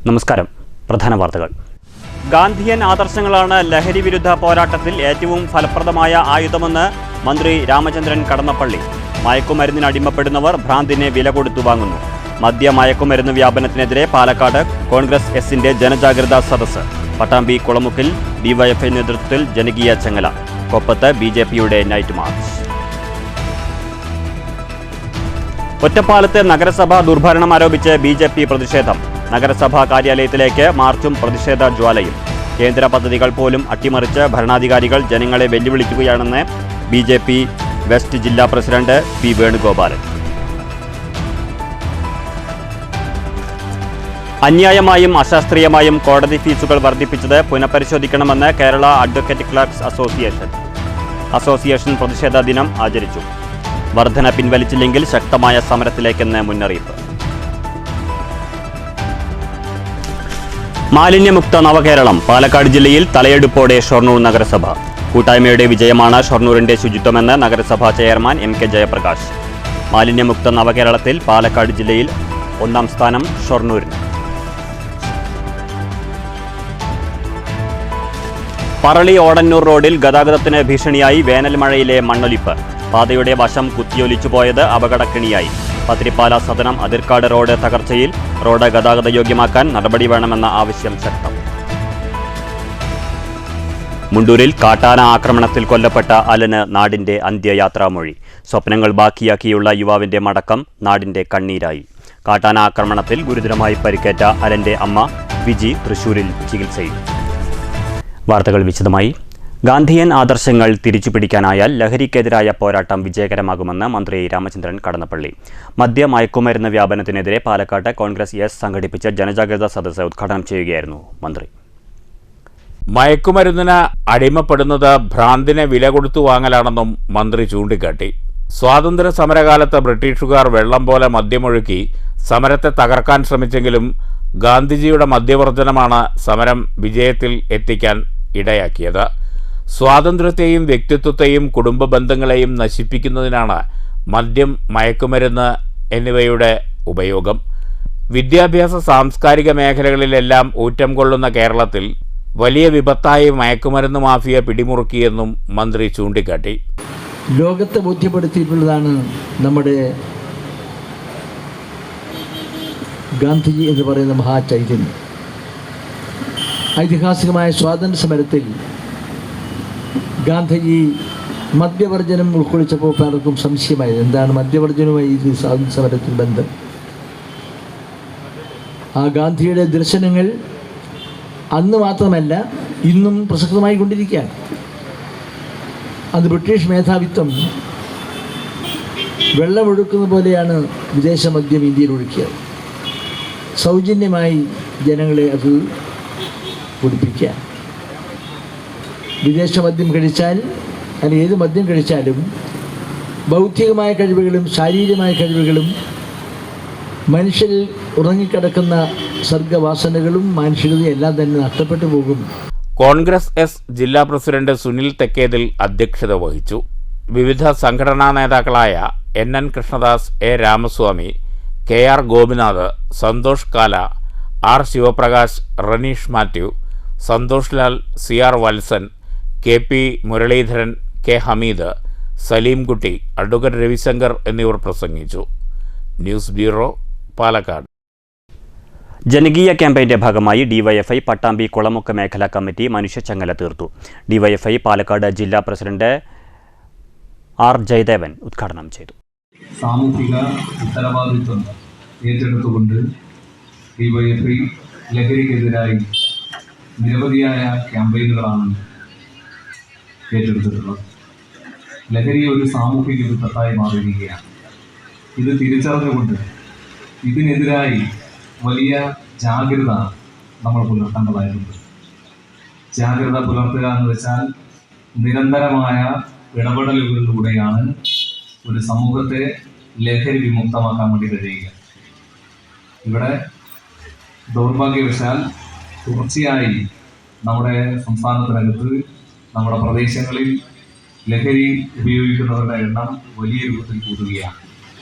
നമസ്കാരം. പ്രധാന വാർത്തകൾ. ഗാന്ധിയൻ ആദർശങ്ങളാണ് ലഹരി വിരുദ്ധ പോരാട്ടത്തിൽ ഏറ്റവും ഫലപ്രദമായ ആയുധമെന്ന് മന്ത്രി രാമചന്ദ്രൻ കടന്നപ്പള്ളി. മയക്കുമരുന്നിന് അടിമപ്പെടുന്നവർ ഭ്രാന്തിനെ വില കൊടുത്തു വാങ്ങുന്നു. മദ്യമയക്കുമരുന്ന് വ്യാപനത്തിനെതിരെ പാലക്കാട് കോൺഗ്രസ് എസിന്റെ ജനജാഗ്രതാ സദസ്സ്. പട്ടാമ്പി കുളമുക്കിൽ ഡിവൈഎഫ്ഐ നേതൃത്വത്തിൽ ജനകീയ ചങ്ങല. കൊപ്പത്ത് ബിജെപിയുടെ നൈറ്റ് മാർച്ച്. ഒറ്റപ്പാലത്ത് നഗരസഭാ ദുർഭരണം ആരോപിച്ച് ബിജെപി പ്രതിഷേധം. നഗരസഭാ കാര്യാലയത്തിലേക്ക് മാർച്ചും പ്രതിഷേധ ജ്വാലയും. കേന്ദ്ര പദ്ധതികൾ പോലും അട്ടിമറിച്ച് ഭരണാധികാരികൾ ജനങ്ങളെ വെല്ലുവിളിക്കുകയാണെന്ന് ബിജെപി വെസ്റ്റ് ജില്ലാ പ്രസിഡന്റ് പി വേണുഗോപാലൻ. അന്യായമായും അശാസ്ത്രീയമായും കോടതി ഫീസുകൾ വർദ്ധിപ്പിച്ചത് പുനഃപരിശോധിക്കണമെന്ന് കേരള അഡ്വക്കേറ്റ് ക്ലർക്സ് അസോസിയേഷൻ പ്രതിഷേധ ദിനം ആചരിച്ചു. വർധന പിൻവലിച്ചില്ലെങ്കിൽ ശക്തമായ സമരത്തിലേക്കെന്ന് മുന്നറിയിപ്പ്. മാലിന്യമുക്ത നവകേരളം. പാലക്കാട് ജില്ലയിൽ തലയെടുപ്പോടെ ഷൊർണൂർ നഗരസഭ. കൂട്ടായ്മയുടെ വിജയമാണ് ഷൊർണൂരിന്റെ ശുചിത്വമെന്ന് നഗരസഭാ ചെയർമാൻ MK ജയപ്രകാശ്. മാലിന്യമുക്ത നവകേരളത്തിൽ പാലക്കാട് ജില്ലയിൽ 1ാം സ്ഥാനം ഷൊർണൂരിന്. പറളി ഓടന്നൂർ റോഡിൽ ഗതാഗതത്തിന് ഭീഷണിയായി വേനൽ മഴയിലെ മണ്ണൊലിപ്പ്. പാതയുടെ വശം കുത്തിയൊലിച്ചു പോയത് അപകടക്കെണിയായി. പത്തിരിപ്പാല സദനം അതിർക്കാട് റോഡ് തകർച്ചയിൽ. റോഡ് ഗതാഗത യോഗ്യമാക്കാൻ നടപടി വേണമെന്ന ആവശ്യം ശക്തം. മുണ്ടൂരിൽ കാട്ടാന ആക്രമണത്തിൽ കൊല്ലപ്പെട്ട അലന് നാടിന്റെ അന്ത്യയാത്രാമൊഴി. സ്വപ്നങ്ങൾ ബാക്കിയാക്കിയുള്ള യുവാവിന്റെ മടക്കം നാടിന്റെ കണ്ണീരായി. കാട്ടാന ആക്രമണത്തിൽ ഗുരുതരമായി പരിക്കേറ്റ അലന്റെ അമ്മ വിജി തൃശൂരിൽ ചികിത്സയിൽ. വാർത്തകൾ വിശദമായി. ഗാന്ധിയൻ ആദർശങ്ങൾ തിരിച്ചുപിടിക്കാനായാൽ ലഹരിക്കെതിരായ പോരാട്ടം വിജയകരമാകുമെന്ന് മന്ത്രി രാമചന്ദ്രൻ കടന്നപ്പള്ളി. മദ്യമയക്കുമരുന്ന് വ്യാപനത്തിനെതിരെ പാലക്കാട്ട് കോൺഗ്രസ് എസ് സംഘടിപ്പിച്ച ജനജാഗ്രതാ സദസ്സ് ഉദ്ഘാടനം ചെയ്യുകയായിരുന്നു മന്ത്രി. മയക്കുമരുന്നിന് അടിമപ്പെടുന്നത് ഭ്രാന്തിനെ വില കൊടുത്തു വാങ്ങലാണെന്നും മന്ത്രി ചൂണ്ടിക്കാട്ടി. സ്വാതന്ത്ര്യ സമരകാലത്ത് ബ്രിട്ടീഷുകാർ വെള്ളം പോലെ മദ്യമൊഴുക്കി സമരത്തെ തകർക്കാൻ ശ്രമിച്ചെങ്കിലും ഗാന്ധിജിയുടെ മദ്യവർജനമാണ് സമരം വിജയത്തിൽ എത്തിക്കാൻ ഇടയാക്കിയത്. സ്വാതന്ത്ര്യത്തെയും വ്യക്തിത്വത്തെയും കുടുംബ ബന്ധങ്ങളെയും നശിപ്പിക്കുന്നതിനാണ് മദ്യം, മയക്കുമരുന്ന് എന്നിവയുടെ ഉപയോഗം. വിദ്യാഭ്യാസ സാംസ്കാരിക മേഖലകളിലെല്ലാം ഊറ്റം കൊള്ളുന്ന കേരളത്തിൽ വലിയ വിപത്തായി മയക്കുമരുന്ന് മാഫിയ പിടിമുറുക്കിയെന്നും മന്ത്രി ചൂണ്ടിക്കാട്ടി. ലോകത്തെ ബോധ്യപ്പെടുത്തിയിട്ടുള്ളതാണ് നമ്മുടെ ഗാന്ധിജി എന്ന് പറയുന്ന മഹാചൈതന്യം. ഐതിഹാസികമായ സ്വാതന്ത്ര്യ സമരത്തിൽ ഗാന്ധിജി മദ്യവർജനം ഉൾക്കൊള്ളിച്ചപ്പോൾ പലർക്കും സംശയമായത് എന്താണ് മദ്യവർജനവുമായി ഇത് സ്വാതന്ത്ര്യ സമരത്തിൽ ബന്ധം. ആ ഗാന്ധിയുടെ ദർശനങ്ങൾ അന്ന് മാത്രമല്ല ഇന്നും പ്രസക്തമായി കൊണ്ടിരിക്കുകയാണ്. അത് ബ്രിട്ടീഷ് മേധാവിത്വം വെള്ളമൊഴുക്കുന്ന പോലെയാണ് വിദേശ മദ്യം ഇന്ത്യയിൽ ഒഴുക്കിയത്. സൗജന്യമായി ജനങ്ങളെ അത് കുടിപ്പിക്കുക. വിദേശ മദ്യം കഴിച്ചാൽ അല്ലെങ്കിൽ ഏത് മദ്യം കഴിച്ചാലും ബൗദ്ധികമായ കഴിവുകളും ശാരീരികമായ കഴിവുകളും മനുഷ്യരിൽ ഉറങ്ങിക്കിടക്കുന്ന സർഗവാസനകളും മാനുഷികതയും എല്ലാം തന്നെ നഷ്ടപ്പെട്ടു പോകും. കോൺഗ്രസ് എസ് ജില്ലാ പ്രസിഡന്റ് സുനിൽ തെക്കേതിൽ അധ്യക്ഷത വഹിച്ചു. വിവിധ സംഘടനാ നേതാക്കളായ NN Krishnadas, A Ramaswamy, KR Gopinath, Santhosh Kala, R Sivaprakash, Ranish Mathew, Santhosh Lal, CR Valsan, KP Muraleedharan, K Hameed, Salimkutty, advocate Ravishankar എന്നിവർ പ്രസംഗിച്ചു. News bureau, Palakkad. ജനകീയ ക്യാമ്പയിന്റെ ഭാഗമായി ഡിവൈഎഫ്ഐ പട്ടാമ്പി കുളമുക്ക് മേഖലാ കമ്മിറ്റി മനുഷ്യച്ചങ്ങല തീർത്തു. ഡിവൈഎഫ്ഐ പാലക്കാട് ജില്ലാ പ്രസിഡന്റ് R ജയദേവൻ ഉദ്ഘാടനം ചെയ്തു. സാമൂഹിക ഉത്തരവാദിത്വം ഏറ്റെടുത്തുകൊണ്ട് ഡിവൈഎഫ്ഐ ലഹരിക്കെതിരായി നിരവധിയായ ക്യാമ്പയിനുകളാണ് ഏറ്റെടുത്തിട്ടുള്ളത്. ലഹരി ഒരു സാമൂഹിക വിപത്തായി മാറിയിരിക്കുകയാണ്. ഇത് തിരിച്ചറിഞ്ഞുകൊണ്ട് ഇതിനെതിരായി വലിയ ജാഗ്രത നമ്മൾ പുലർത്തേണ്ടതായിട്ടുണ്ട്. ജാഗ്രത പുലർത്തുക എന്ന് വെച്ചാൽ നിരന്തരമായ ഇടപെടലുകളിലൂടെയാണ് ഒരു സമൂഹത്തെ ലഹരി വിമുക്തമാക്കാൻ വേണ്ടി കഴിയുക. ഇവിടെ ദൗർഭാഗ്യവശാൽ തുടർച്ചയായി നമ്മുടെ സംസ്ഥാനത്തിനകത്ത് നമ്മുടെ പ്രദേശങ്ങളിൽ ലഹരി ഉപയോഗിക്കുന്നവരുടെ എണ്ണം വലിയ രൂപത്തിൽ കൂടുകയാണ്.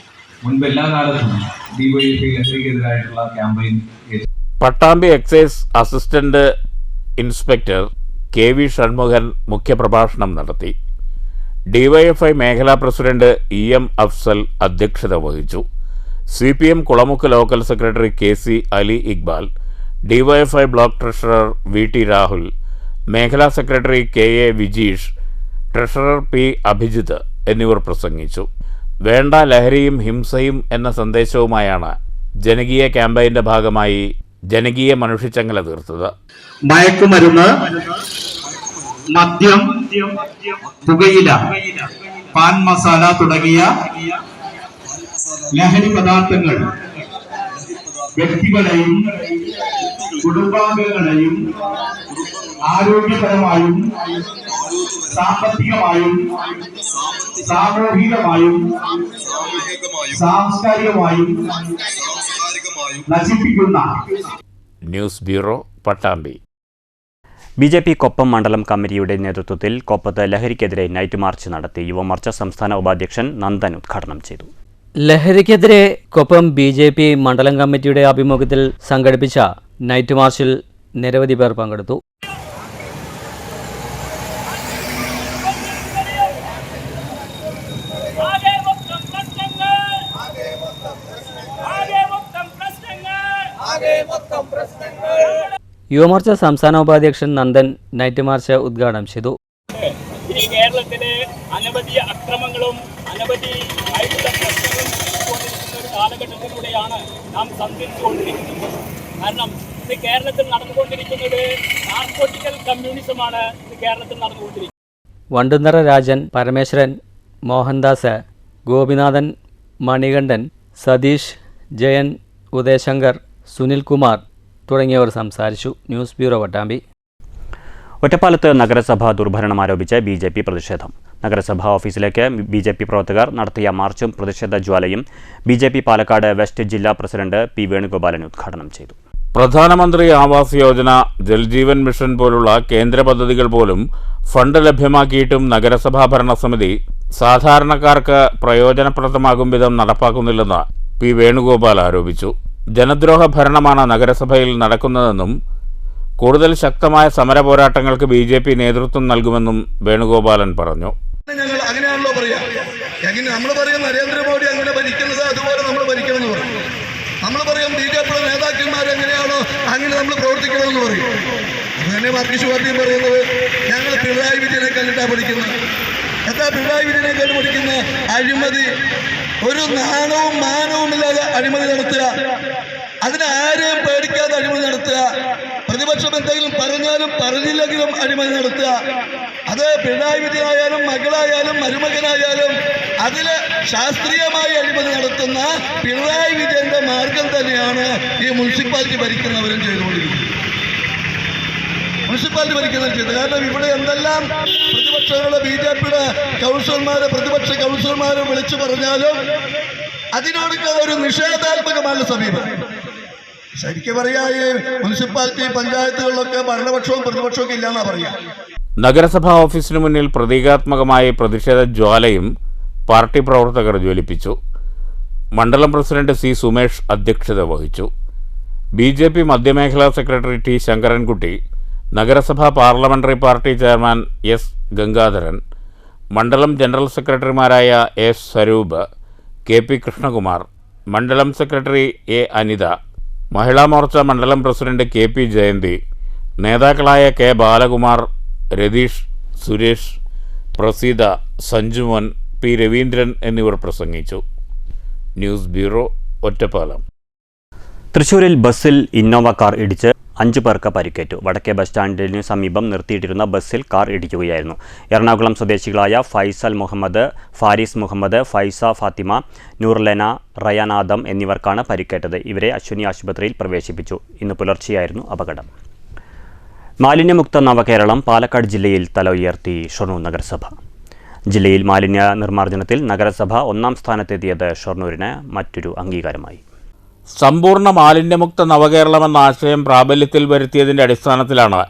മുൻപ് എല്ലാ കാലത്തും ഡിവൈഎഫ്ഐ ലഹരിക്കെതിരായിട്ടുള്ള campaign Pattambi excise assistant inspector KV Shanmukhan മുഖ്യപ്രഭാഷണം നടത്തി. ഡിവൈഎഫ്ഐ മേഖലാ പ്രസിഡന്റ് EM അഫ്സൽ അധ്യക്ഷത വഹിച്ചു. CPM Kulamukku local secretary KC Ali Iqbal, DYFI block treasurer VT Rahul, മേഖലാ secretary KA Vijeesh, treasurer P Abhijith എന്നിവർ പ്രസംഗിച്ചു. വേണ്ട ലഹരിയും ഹിംസയും എന്ന സന്ദേശവുമായാണ് ജനകീയ ക്യാമ്പയിന്റെ ഭാഗമായി ജനകീയ മനുഷ്യച്ചങ്ങല തീർത്തത്. മയക്കുമരുന്ന്, മദ്യം, പുകയില, പാൻ മസാല തുടങ്ങിയ ലഹരി പദാർത്ഥങ്ങൾ വ്യക്തികളെയും കുടുംബാംഗങ്ങളെയും ആരോഗ്യപരമായും സാമ്പത്തികമായും സാമൂഹികമായും സാംസ്കാരികമായും നശിപ്പിക്കുന്ന. News bureau, Pattambi. BJP Koppam മണ്ഡലം കമ്മിറ്റിയുടെ നേതൃത്വത്തിൽ കൊപ്പത്ത് ലഹരിക്കെതിരെ നൈറ്റ് മാർച്ച് നടത്തി. യുവമോർച്ച സംസ്ഥാന ഉപാധ്യക്ഷൻ നന്ദൻ ഉദ്ഘാടനം ചെയ്തു. ലഹരിക്കെതിരെ കൊപ്പം BJP മണ്ഡലം കമ്മിറ്റിയുടെ ആഭിമുഖ്യത്തിൽ സംഘടിപ്പിച്ച നൈറ്റ് മാർച്ചിൽ നിരവധി പേർ പങ്കെടുത്തു. യുവമോർച്ച സംസ്ഥാന ഉപാധ്യക്ഷൻ നന്ദൻ നൈറ്റ് മാർച്ച് ഉദ്ഘാടനം ചെയ്തു. ഈ കേരളത്തിലെ അനവധി അക്രമങ്ങളും അനവധി ആയിട്ടുള്ള പ്രശ്നങ്ങളും കൊണ്ടിരിക്കുന്ന ഒരു കാലഘട്ടത്തിലൂടെയാണ് നാം സഞ്ചരിച്ചുകൊണ്ടിരിക്കുന്നത്. കാരണം ഇത് കേരളത്തിൽ നടന്നുകൊണ്ടിരിക്കുന്നത് നാർക്കോട്ടിക്കൽ കമ്മ്യൂണിസമാണ്. ഇത് കേരളത്തിൽ നടന്നുകൊണ്ടിരിക്കുന്നത്. വണ്ടുന്നറ രാജൻ, പരമേശ്വരൻ, മോഹൻദാസ്, ഗോപിനാഥൻ, മണികണ്ഠൻ, സതീഷ്, ജയൻ, ഉദയശങ്കർ, സുനിൽകുമാർ തുടങ്ങിയവർ സംസാരിച്ചു. News bureau, Pattambi. ഒറ്റപ്പാലത്ത് നഗരസഭ ദുർഭരണം ആരോപിച്ച് BJP പ്രതിഷേധം. നഗരസഭാ ഓഫീസിലേക്ക് BJP പ്രവർത്തകർ നടത്തിയ മാർച്ചും പ്രതിഷേധ ജ്വാലയും BJP പാലക്കാട് വെസ്റ്റ് ജില്ലാ പ്രസിഡന്റ് P വേണുഗോപാലൻ ഉദ്ഘാടനം ചെയ്തു. പ്രധാനമന്ത്രി ആവാസ് യോജന, ജൽജീവൻ മിഷൻ പോലുള്ള കേന്ദ്ര പദ്ധതികൾ പോലും ഫണ്ട് ലഭ്യമാക്കിയിട്ടും നഗരസഭാ ഭരണസമിതി സാധാരണക്കാർക്ക് പ്രയോജനപ്രദമാകും വിധം നടപ്പാക്കുന്നില്ലെന്ന് P വേണുഗോപാൽ ആരോപിച്ചു. ജനദ്രോഹ ഭരണമാണ് നഗരസഭയിൽ നടക്കുന്നതെന്നും കൂടുതൽ ശക്തമായ സമര പോരാട്ടങ്ങൾക്ക് BJP നേതൃത്വം നൽകുമെന്നും വേണുഗോപാലൻ പറഞ്ഞു. ഞങ്ങൾ അങ്ങനെയാണല്ലോ പറയാ. എങ്ങനെ നമ്മൾ പറയും നരേന്ദ്രമോദി അങ്ങനെ ഭരിക്കുന്നത് അതുപോലെ നമ്മൾ ഭരിക്കണമെന്ന് പറയും. നമ്മൾ പറയും BJPയുടെ നേതാക്കന്മാർ എങ്ങനെയാണോ അങ്ങനെ നമ്മൾ പ്രവർത്തിക്കണമെന്ന് പറയും. അത് തന്നെ മാർക്സിസ്റ്റ് പാർട്ടിയും പറയുന്നത്. ഞങ്ങൾ പിണറായി വിജയനെ കണ്ടിട്ടാണ് പഠിക്കുന്നത്. എന്താ പിണറായി വിജയനെ കണ്ട് പഠിക്കുന്ന അഴിമതി, ഒരു നാണവും മാനവും ഇല്ലാതെ അഴിമതി നടത്തുക, അതിനാരെയും പേടിക്കാതെ അഴിമതി നടത്തുക, പ്രതിപക്ഷം എന്തെങ്കിലും പറഞ്ഞാലും പറഞ്ഞില്ലെങ്കിലും അഴിമതി നടത്തുക. അത് പിണറായി വിജയനായാലും മകളായാലും മരുമകനായാലും അതില് ശാസ്ത്രീയമായി അഴിമതി നടത്തുന്ന പിണറായി വിജയന്റെ മാർഗം തന്നെയാണ് ഈ മുനിസിപ്പാലിറ്റി ഭരിക്കുന്നവരും ചെയ്തുകൊണ്ടിരിക്കുന്നത്. മുനിസിപ്പാലിറ്റി ഭരിക്കുന്നവരും ചെയ്തത്. കാരണം ഇവിടെ എന്തെല്ലാം പ്രതിപക്ഷങ്ങളുടെ BJPയുടെ കൗൺസിലർമാരെ പ്രതിപക്ഷ കൗൺസിലർമാരെ വിളിച്ചു പറഞ്ഞാലും അതിനോടൊക്കെ ഒരു നിഷേധാത്മകമായ സമീപനം. ശരിക്കും പറയാ ഈ മുനിസിപ്പാലിറ്റി പഞ്ചായത്തുകളിലൊക്കെ ഭരണപക്ഷവും പ്രതിപക്ഷവും ഒക്കെ ഇല്ലാന്നാ പറയാ. നഗരസഭാ ഓഫീസിനു മുന്നിൽ പ്രതീകാത്മകമായി പ്രതിഷേധ ജ്വാലയും പാർട്ടി പ്രവർത്തകർ ജ്വലിപ്പിച്ചു. മണ്ഡലം പ്രസിഡന്റ് C സുമേഷ് അധ്യക്ഷത വഹിച്ചു. BJP മധ്യമേഖലാ സെക്രട്ടറി T ശങ്കരൻകുട്ടി, നഗരസഭാ parliamentary party chairman S Gangadharan, മണ്ഡലം ജനറൽ സെക്രട്ടറിമാരായ S സ്വരൂപ്, KP കൃഷ്ണകുമാർ, മണ്ഡലം സെക്രട്ടറി A അനിത, മഹിളാ മോർച്ച മണ്ഡലം പ്രസിഡന്റ് KP ജയന്തി, നേതാക്കളായ K ബാലകുമാർ, രതീഷ്, സുരേഷ്, പ്രസീത, സഞ്ജുമോൻ, P രവീന്ദ്രൻ എന്നിവർ പ്രസംഗിച്ചു. News bureau, Ottapalam. തൃശൂരിൽ ബസ്സിൽ ഇന്നോവ കാർ ഇടിച്ച് 5 പേർക്ക് പരിക്കേറ്റു. വടക്കേ ബസ് സ്റ്റാൻഡിന് സമീപം നിർത്തിയിട്ടിരുന്ന ബസ്സിൽ കാർ ഇടിക്കുകയായിരുന്നു. എറണാകുളം സ്വദേശികളായ ഫൈസൽ മുഹമ്മദ്, ഫാരിസ് മുഹമ്മദ്, ഫൈസ ഫാത്തിമ, നൂർലെന, റയാൻ ആദം എന്നിവർക്കാണ് പരിക്കേറ്റത്. ഇവരെ അശ്വിനി ആശുപത്രിയിൽ പ്രവേശിപ്പിച്ചു. ഇന്ന് പുലർച്ചെയായിരുന്നു അപകടം. മാലിന്യമുക്ത നവകേരളം പാലക്കാട് ജില്ലയിൽ തല ഉയർത്തി ഷൊർണൂർ നഗരസഭ. ജില്ലയിൽ മാലിന്യ നിർമ്മാർജ്ജനത്തിൽ നഗരസഭ 1ാം സ്ഥാനത്തെത്തിയത് ഷൊർണൂരിന് മറ്റൊരു അംഗീകാരമായി. സമ്പൂർണ്ണ മാലിന്യമുക്ത നവകേരളമെന്ന ആശയം പ്രാബല്യത്തിൽ വരുത്തിയതിൻ്റെ അടിസ്ഥാനത്തിലാണ്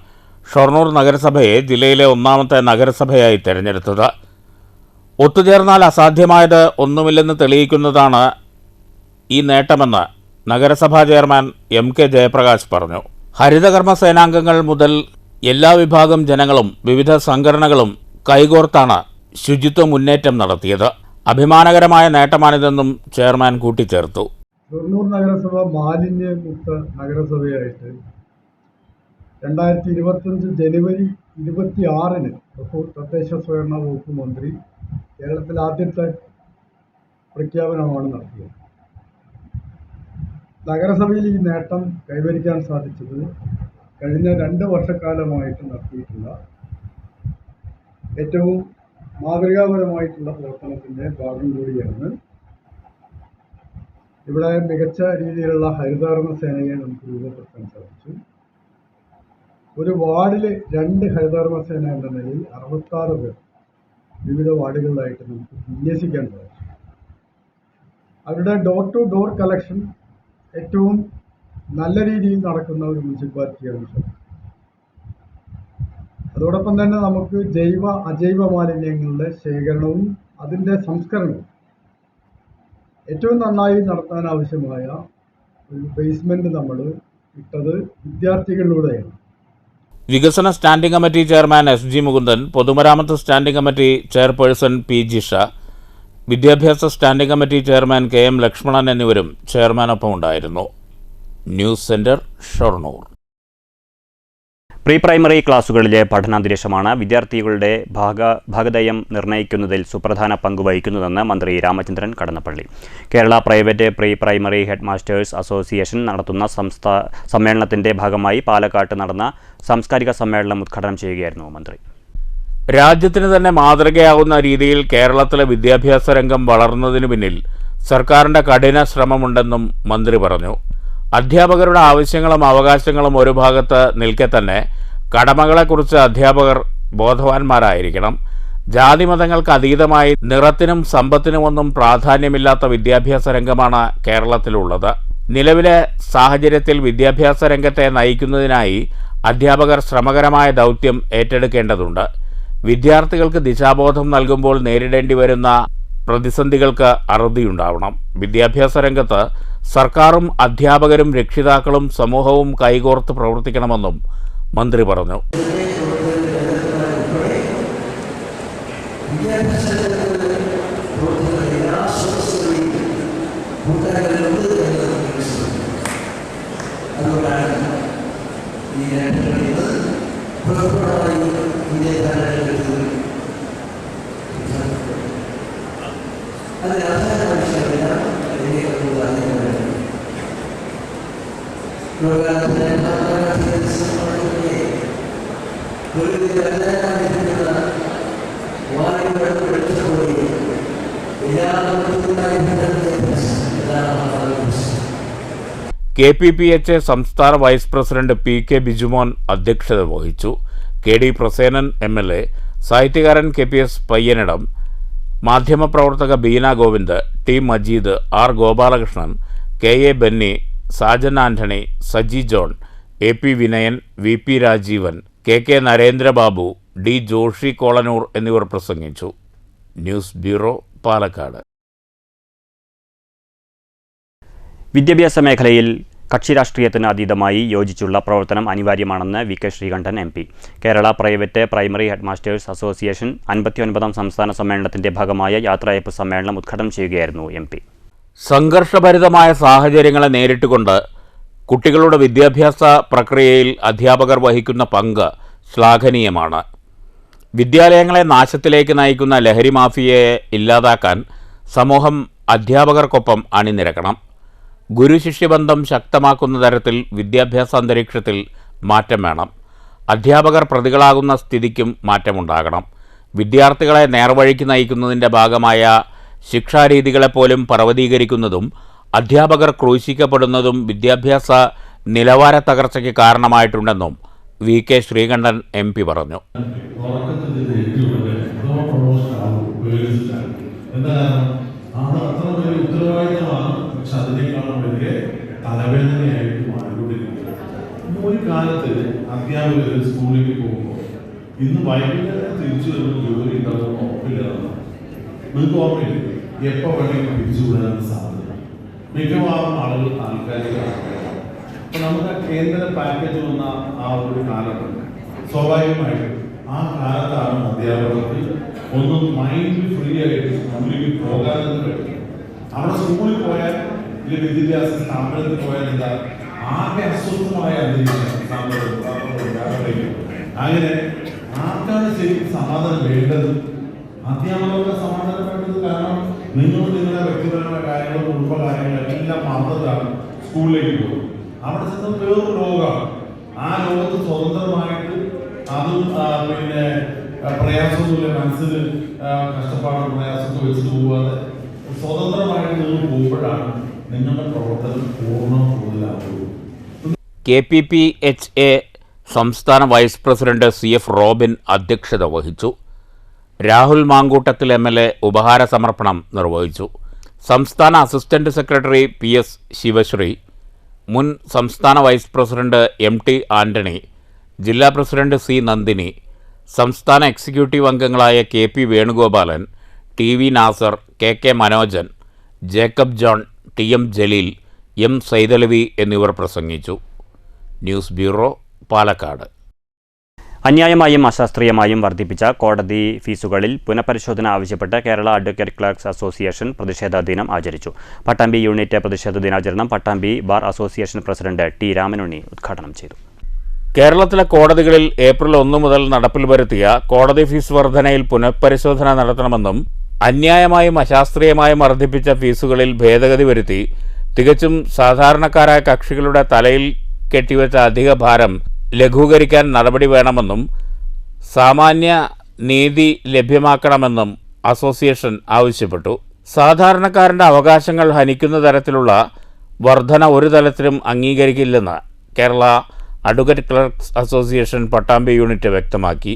ഷൊർണൂർ നഗരസഭയെ ജില്ലയിലെ 1ാമത്തെ നഗരസഭയായി തിരഞ്ഞെടുത്തത്. ഒത്തുചേർന്നാൽ അസാധ്യമായത് ഒന്നുമില്ലെന്ന് തെളിയിക്കുന്നതാണ് ഈ നേട്ടമെന്ന് നഗരസഭാ ചെയർമാൻ MK ജയപ്രകാശ് പറഞ്ഞു. ഹരിതകർമ്മ സേനാംഗങ്ങൾ മുതൽ എല്ലാ വിഭാഗം ജനങ്ങളും വിവിധ സംഘടനകളും കൈകോർത്താണ് ശുചിത്വ മുന്നേറ്റം നടത്തിയത്. അഭിമാനകരമായ നേട്ടമാണിതെന്നും ചെയർമാൻ കൂട്ടിച്ചേർത്തു. ഷൊർണൂർ നഗരസഭ മാലിന്യമുക്ത നഗരസഭയായിട്ട് 2025 ജനുവരി 26-ന് തദ്ദേശ സ്വയംഭരണ വകുപ്പ് മന്ത്രി കേരളത്തിൽ ആദ്യത്തെ പ്രഖ്യാപനമാണ് നടത്തിയത്. നഗരസഭയിൽ ഈ നേട്ടം കൈവരിക്കാൻ സാധിച്ചത് കഴിഞ്ഞ 2 വർഷക്കാലമായിട്ട് നടത്തിയിട്ടുള്ള ഏറ്റവും മാതൃകാപരമായിട്ടുള്ള പ്രവർത്തനത്തിൻ്റെ ഭാഗം കൂടിയാണ്. ഇവിടെ മികച്ച രീതിയിലുള്ള ഹരിതകർമ്മ സേനയെ നമുക്ക് രൂപപ്പെടുത്താൻ സാധിച്ചു. ഒരു വാർഡിൽ 2 ഹരിതകർമ്മ സേന എന്ന നിലയിൽ 66 പേർ വിവിധ വാർഡുകളിലായിട്ട് നമുക്ക് വിന്യസിക്കാൻ സാധിച്ചു. അവരുടെ ഡോർ ടു ഡോർ കളക്ഷൻ ഏറ്റവും നല്ല രീതിയിൽ നടക്കുന്ന ഒരു മുനിസിപ്പാലിറ്റിയാണ്. അതോടൊപ്പം തന്നെ നമുക്ക് ജൈവ അജൈവ മാലിന്യങ്ങളുടെ ശേഖരണവും അതിൻ്റെ സംസ്കരണവും ഏറ്റവും നന്നായി നടത്താൻ ആവശ്യമായ ഒരു ബേസ്മെൻറ്റ് നമ്മൾ ഇട്ടത് വിദ്യാർത്ഥികളിലൂടെയാണ്. വികസന standing committee chairman SG Mukundan, പൊതുമരാമത്ത് standing committee chairperson P Jisha, വിദ്യാഭ്യാസ standing committee chairman KM Lakshmanan എന്നിവരും ചെയർമാനൊപ്പം ഉണ്ടായിരുന്നു. News centre, Shoranur. Pre primary ക്ലാസുകളിലെ പഠനാന്തരീക്ഷമാണ് വിദ്യാർത്ഥികളുടെ ഭാഗധേയം നിർണ്ണയിക്കുന്നതിൽ സുപ്രധാന പങ്ക് വഹിക്കുന്നതെന്ന് മന്ത്രി Ramachandran Kadannappally. Kerala private pre primary head masters association നടത്തുന്ന സമ്മേളനത്തിന്റെ ഭാഗമായി പാലക്കാട്ട് നടന്ന സാംസ്കാരിക സമ്മേളനം ഉദ്ഘാടനം ചെയ്യുകയായിരുന്നു മന്ത്രി. രാജ്യത്തിന് തന്നെ മാതൃകയാവുന്ന രീതിയിൽ കേരളത്തിലെ വിദ്യാഭ്യാസ രംഗം വളർന്നതിനു പിന്നിൽ സർക്കാരിൻ്റെ കഠിന ശ്രമമുണ്ടെന്നും മന്ത്രി പറഞ്ഞു. അധ്യാപകരുടെ ആവശ്യങ്ങളും അവകാശങ്ങളും ഒരു ഭാഗത്ത് നിൽക്കെ തന്നെ കടമകളെക്കുറിച്ച് അധ്യാപകർ ബോധവാന്മാരായിരിക്കണം. ജാതിമതങ്ങൾക്ക് അതീതമായി നിറത്തിനും സമ്പത്തിനുമൊന്നും പ്രാധാന്യമില്ലാത്ത വിദ്യാഭ്യാസ രംഗമാണ് കേരളത്തിലുള്ളത്. നിലവിലെ സാഹചര്യത്തിൽ വിദ്യാഭ്യാസ രംഗത്തെ നയിക്കുന്നതിനായി അധ്യാപകർ ശ്രമകരമായ ദൗത്യം ഏറ്റെടുക്കേണ്ടതുണ്ട്. വിദ്യാർത്ഥികൾക്ക് ദിശാബോധം നൽകുമ്പോൾ നേരിടേണ്ടി വരുന്ന പ്രതിസന്ധികൾക്ക് അറുതിയുണ്ടാവണം. വിദ്യാഭ്യാസ രംഗത്ത് സർക്കാരും അധ്യാപകരും രക്ഷിതാക്കളും സമൂഹവും കൈകോർത്ത് പ്രവർത്തിക്കണമെന്നും മന്ത്രി പറഞ്ഞു. KPPHA സംസ്ഥാന വൈസ് പ്രസിഡന്റ് PK ബിജുമോൻ അധ്യക്ഷത വഹിച്ചു. KD പ്രസേനൻ MLA, സാഹിത്യകാരൻ KPS പയ്യനിടം, മാധ്യമപ്രവർത്തക Beena Govind, T Majeed, R Gopalakrishnan, KA Benny, Sajan Antony, Saji John, AP Vinayan, VP Rajeevan, KK Narendrababu, D Joshi Kolanur എന്നിവർ പ്രസംഗിച്ചു. News bureau, Palakkad. വിദ്യാഭ്യാസ മേഖലയിൽ കക്ഷി രാഷ്ട്രീയത്തിന് അതീതമായി യോജിച്ചുള്ള പ്രവർത്തനം അനിവാര്യമാണെന്ന് VK Sreekandan MP. Kerala private primary head masters association 59ാം സംസ്ഥാന സമ്മേളനത്തിന്റെ ഭാഗമായ യാത്രയയപ്പ് സമ്മേളനം ഉദ്ഘാടനം ചെയ്യുകയായിരുന്നു MP. സംഘർഷഭരിതമായ സാഹചര്യങ്ങളെ നേരിട്ടുകൊണ്ട് കുട്ടികളുടെ വിദ്യാഭ്യാസ പ്രക്രിയയിൽ അധ്യാപകർ വഹിക്കുന്ന പങ്ക് ശ്ലാഘനീയമാണ്. വിദ്യാലയങ്ങളെ നാശത്തിലേക്ക് നയിക്കുന്ന ലഹരി മാഫിയയെ ഇല്ലാതാക്കാൻ സമൂഹം അധ്യാപകർക്കൊപ്പം അണിനിരക്കണം. ഗുരുശിഷ്യബന്ധം ശക്തമാക്കുന്ന തരത്തിൽ വിദ്യാഭ്യാസ അന്തരീക്ഷത്തിൽ മാറ്റം വേണം. അധ്യാപകർ പ്രതികളാകുന്ന സ്ഥിതിക്കും മാറ്റമുണ്ടാകണം. വിദ്യാർത്ഥികളെ നേർവഴിക്ക് നയിക്കുന്നതിൻ്റെ ഭാഗമായ ശിക്ഷാരീതികളെപ്പോലും പർവ്വതീകരിക്കുന്നതും അധ്യാപകർ ക്രൂശിക്കപ്പെടുന്നതും വിദ്യാഭ്യാസ നിലവാര തകർച്ചയ്ക്ക് കാരണമായിട്ടുണ്ടെന്നും VK ശ്രീകണ്ഠൻ MP പറഞ്ഞു. ഒരു കാലത്ത് അധ്യാപകർ സ്കൂളിലേക്ക് പോകുമ്പോൾ ഇന്ന് വൈകുന്നേരം തിരിച്ചു വരുന്ന ജോലി ഉണ്ടാകുന്ന ഉറപ്പില്ല. നിങ്ങൾക്ക് ഓർമ്മയില്ല എപ്പോൾ വേണമെങ്കിലും തിരിച്ചു വിടാനുള്ള സാധ്യത. മിക്കവാറും ആളുകൾ താൽക്കാലികമാണ്. അപ്പോൾ നമുക്ക് കേന്ദ്ര പാക്കേജ് വന്ന ആ ഒരു കാലത്ത് സ്വാഭാവികമായിട്ടും ആ കാലത്താണ് അധ്യാപകർക്ക് ഒന്നും മൈൻഡ് ഫ്രീ ആയിട്ട് സ്കൂളിൽ പോകാതെ പറ്റും. അവിടെ സ്കൂളിൽ പോയാൽ അല്ലെങ്കിൽ വിദ്യാഭ്യാസ സ്ഥാപനത്തിൽ പോയാൽ എന്താ ആകെ അസ്വസ്ഥമായ അന്തരീക്ഷം. അങ്ങനെ ആർക്കാണ് ശരിക്കും സമാധാനം വേണ്ടത്? അധ്യാപകർക്ക് സമാധാനം വേണ്ടത്. കാരണം നിങ്ങൾ നിങ്ങളുടെ വ്യക്തിപരമായ കാര്യങ്ങളും കുടുംബകാര്യങ്ങളും എല്ലാം മറന്നിട്ടാണ് സ്കൂളിലേക്ക് പോകും. അവിടെ ചെന്ന് വേറൊരു ലോകമാണ്. ആ ലോകത്ത് സ്വതന്ത്രമായിട്ട് അതും പിന്നെ പ്രയാസമൊന്നുമില്ല, മനസ്സിന് കഷ്ടപ്പാടും പ്രയാസമൊക്കെ വെച്ചിട്ട് പോകാതെ സ്വതന്ത്രമായിട്ട് നിങ്ങൾ പോകുമ്പോഴാണ് നിങ്ങളുടെ പ്രവർത്തനം പൂർണ്ണം കൂടുതലാകുള്ളൂ. KPPHA സംസ്ഥാന വൈസ് പ്രസിഡന്റ് CF റോബിൻ അധ്യക്ഷത വഹിച്ചു. രാഹുൽ മാങ്കൂട്ടത്തിൽ MLA ഉപഹാര സമർപ്പണം നിർവഹിച്ചു. സംസ്ഥാന അസിസ്റ്റന്റ് സെക്രട്ടറി PS ശിവശ്രീ, മുൻ സംസ്ഥാന വൈസ് പ്രസിഡന്റ് MT ആന്റണി, ജില്ലാ പ്രസിഡന്റ് C നന്ദിനി, സംസ്ഥാന എക്സിക്യൂട്ടീവ് അംഗങ്ങളായ KP Venugopalan, TV Nasar, KK Manojan, Jacob John, TM Jaleel, M Saithalavi എന്നിവർ പ്രസംഗിച്ചു. News bureau, Palakkad. അന്യായമായും അശാസ്ത്രീയമായും വർദ്ധിപ്പിച്ച കോടതി ഫീസുകളിൽ പുനഃപരിശോധന ആവശ്യപ്പെട്ട് കേരള അഡ്വക്കേറ്റ് ക്ലർക്സ് അസോസിയേഷൻ പ്രതിഷേധ ദിനം ആചരിച്ചു. പട്ടാമ്പി യൂണിറ്റ് പ്രതിഷേധ ദിനാചരണം Pattambi bar association president T Ramanunni ഉദ്ഘാടനം ചെയ്തു. കേരളത്തിലെ കോടതികളിൽ ഏപ്രിൽ 1 മുതൽ നടപ്പിൽ വരുത്തിയ കോടതി ഫീസ് വർധനയിൽ പുനഃപരിശോധന നടത്തണമെന്നും അന്യായമായും അശാസ്ത്രീയമായും വർദ്ധിപ്പിച്ച ഫീസുകളിൽ ഭേദഗതി വരുത്തി തികച്ചും സാധാരണക്കാരായ കക്ഷികളുടെ തലയിൽ കെട്ടിവെച്ച അധിക ഭാരം ലഘൂകരിക്കാൻ നടപടി വേണമെന്നും സാമാന്യ നീതി ലഭ്യമാക്കണമെന്നും അസോസിയേഷൻ ആവശ്യപ്പെട്ടു. സാധാരണക്കാരൻ്റെ അവകാശങ്ങൾ ഹനിക്കുന്ന തരത്തിലുള്ള വർധന ഒരു തലത്തിലും അംഗീകരിക്കില്ലെന്ന് Kerala advocate clerks association Pattambi unit വ്യക്തമാക്കി.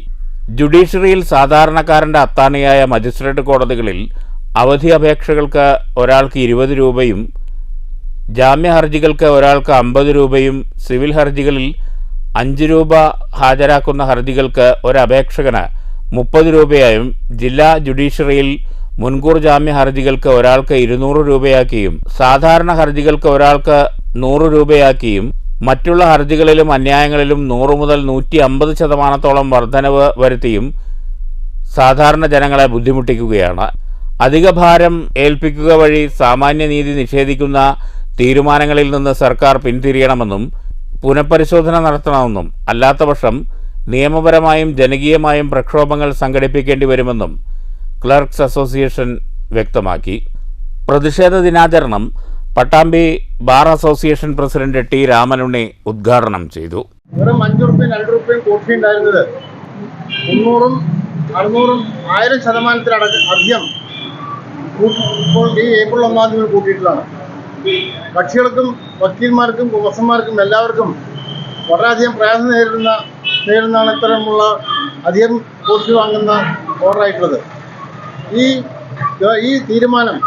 ജുഡീഷ്യറിയിൽ സാധാരണക്കാരൻ്റെ അത്താണിയായ മജിസ്ട്രേറ്റ് കോടതികളിൽ അവധി അപേക്ഷകൾക്ക് ഒരാൾക്ക് 20 രൂപയും ജാമ്യ ഹർജികൾക്ക് ഒരാൾക്ക് 50 രൂപയും സിവിൽ ഹർജികളിൽ 5 രൂപ ഹാജരാക്കുന്ന ഹർജികൾക്ക് ഒരപേക്ഷകന് 30 രൂപയായും ജില്ലാ ജുഡീഷ്യറിയിൽ മുൻകൂർ ജാമ്യ ഹർജികൾക്ക് ഒരാൾക്ക് 200 രൂപയാക്കിയും സാധാരണ ഹർജികൾക്ക് ഒരാൾക്ക് 100 രൂപയാക്കിയും മറ്റുള്ള ഹർജികളിലും അന്യായങ്ങളിലും 100 മുതൽ 150% വർധനവ് വരുത്തിയും സാധാരണ ജനങ്ങളെ ബുദ്ധിമുട്ടിക്കുകയാണ്. അധിക ഭാരം ഏൽപ്പിക്കുക വഴി സാമാന്യനീതി നിഷേധിക്കുന്ന തീരുമാനങ്ങളിൽ നിന്ന് സർക്കാർ പിന്തിരിയണമെന്നും പുനഃപരിശോധന നടത്തണമെന്നും അല്ലാത്തപക്ഷം നിയമപരമായും ജനകീയമായും പ്രക്ഷോഭങ്ങൾ സംഘടിപ്പിക്കേണ്ടി വരുമെന്നും ക്ലർക്സ് അസോസിയേഷൻ വ്യക്തമാക്കി. പ്രതിഷേധ ദിനാചരണം Pattambi bar association president T Ramanunni ഉദ്ഘാടനം ചെയ്തു. വെറും 5 രൂപയും 2 രൂപയും കോഫി ഉണ്ടായിരുന്നത് 300-ഉം 600-ഉം 1000% അധികം ഇപ്പോൾ ഈ ഏപ്രിൽ 1-ാം തീയതി കൂട്ടിയിട്ടുള്ളതാണ്. കക്ഷികൾക്കും വക്കീൽമാർക്കും പ്രൊഫസർമാർക്കും എല്ലാവർക്കും വളരെയധികം പ്രയാസം നേരിടുന്നതാണ് ഇത്തരമുള്ള അധികം കോഫി വാങ്ങുന്ന ഓർഡറായിട്ടുള്ളത്. ഈ തീരുമാനം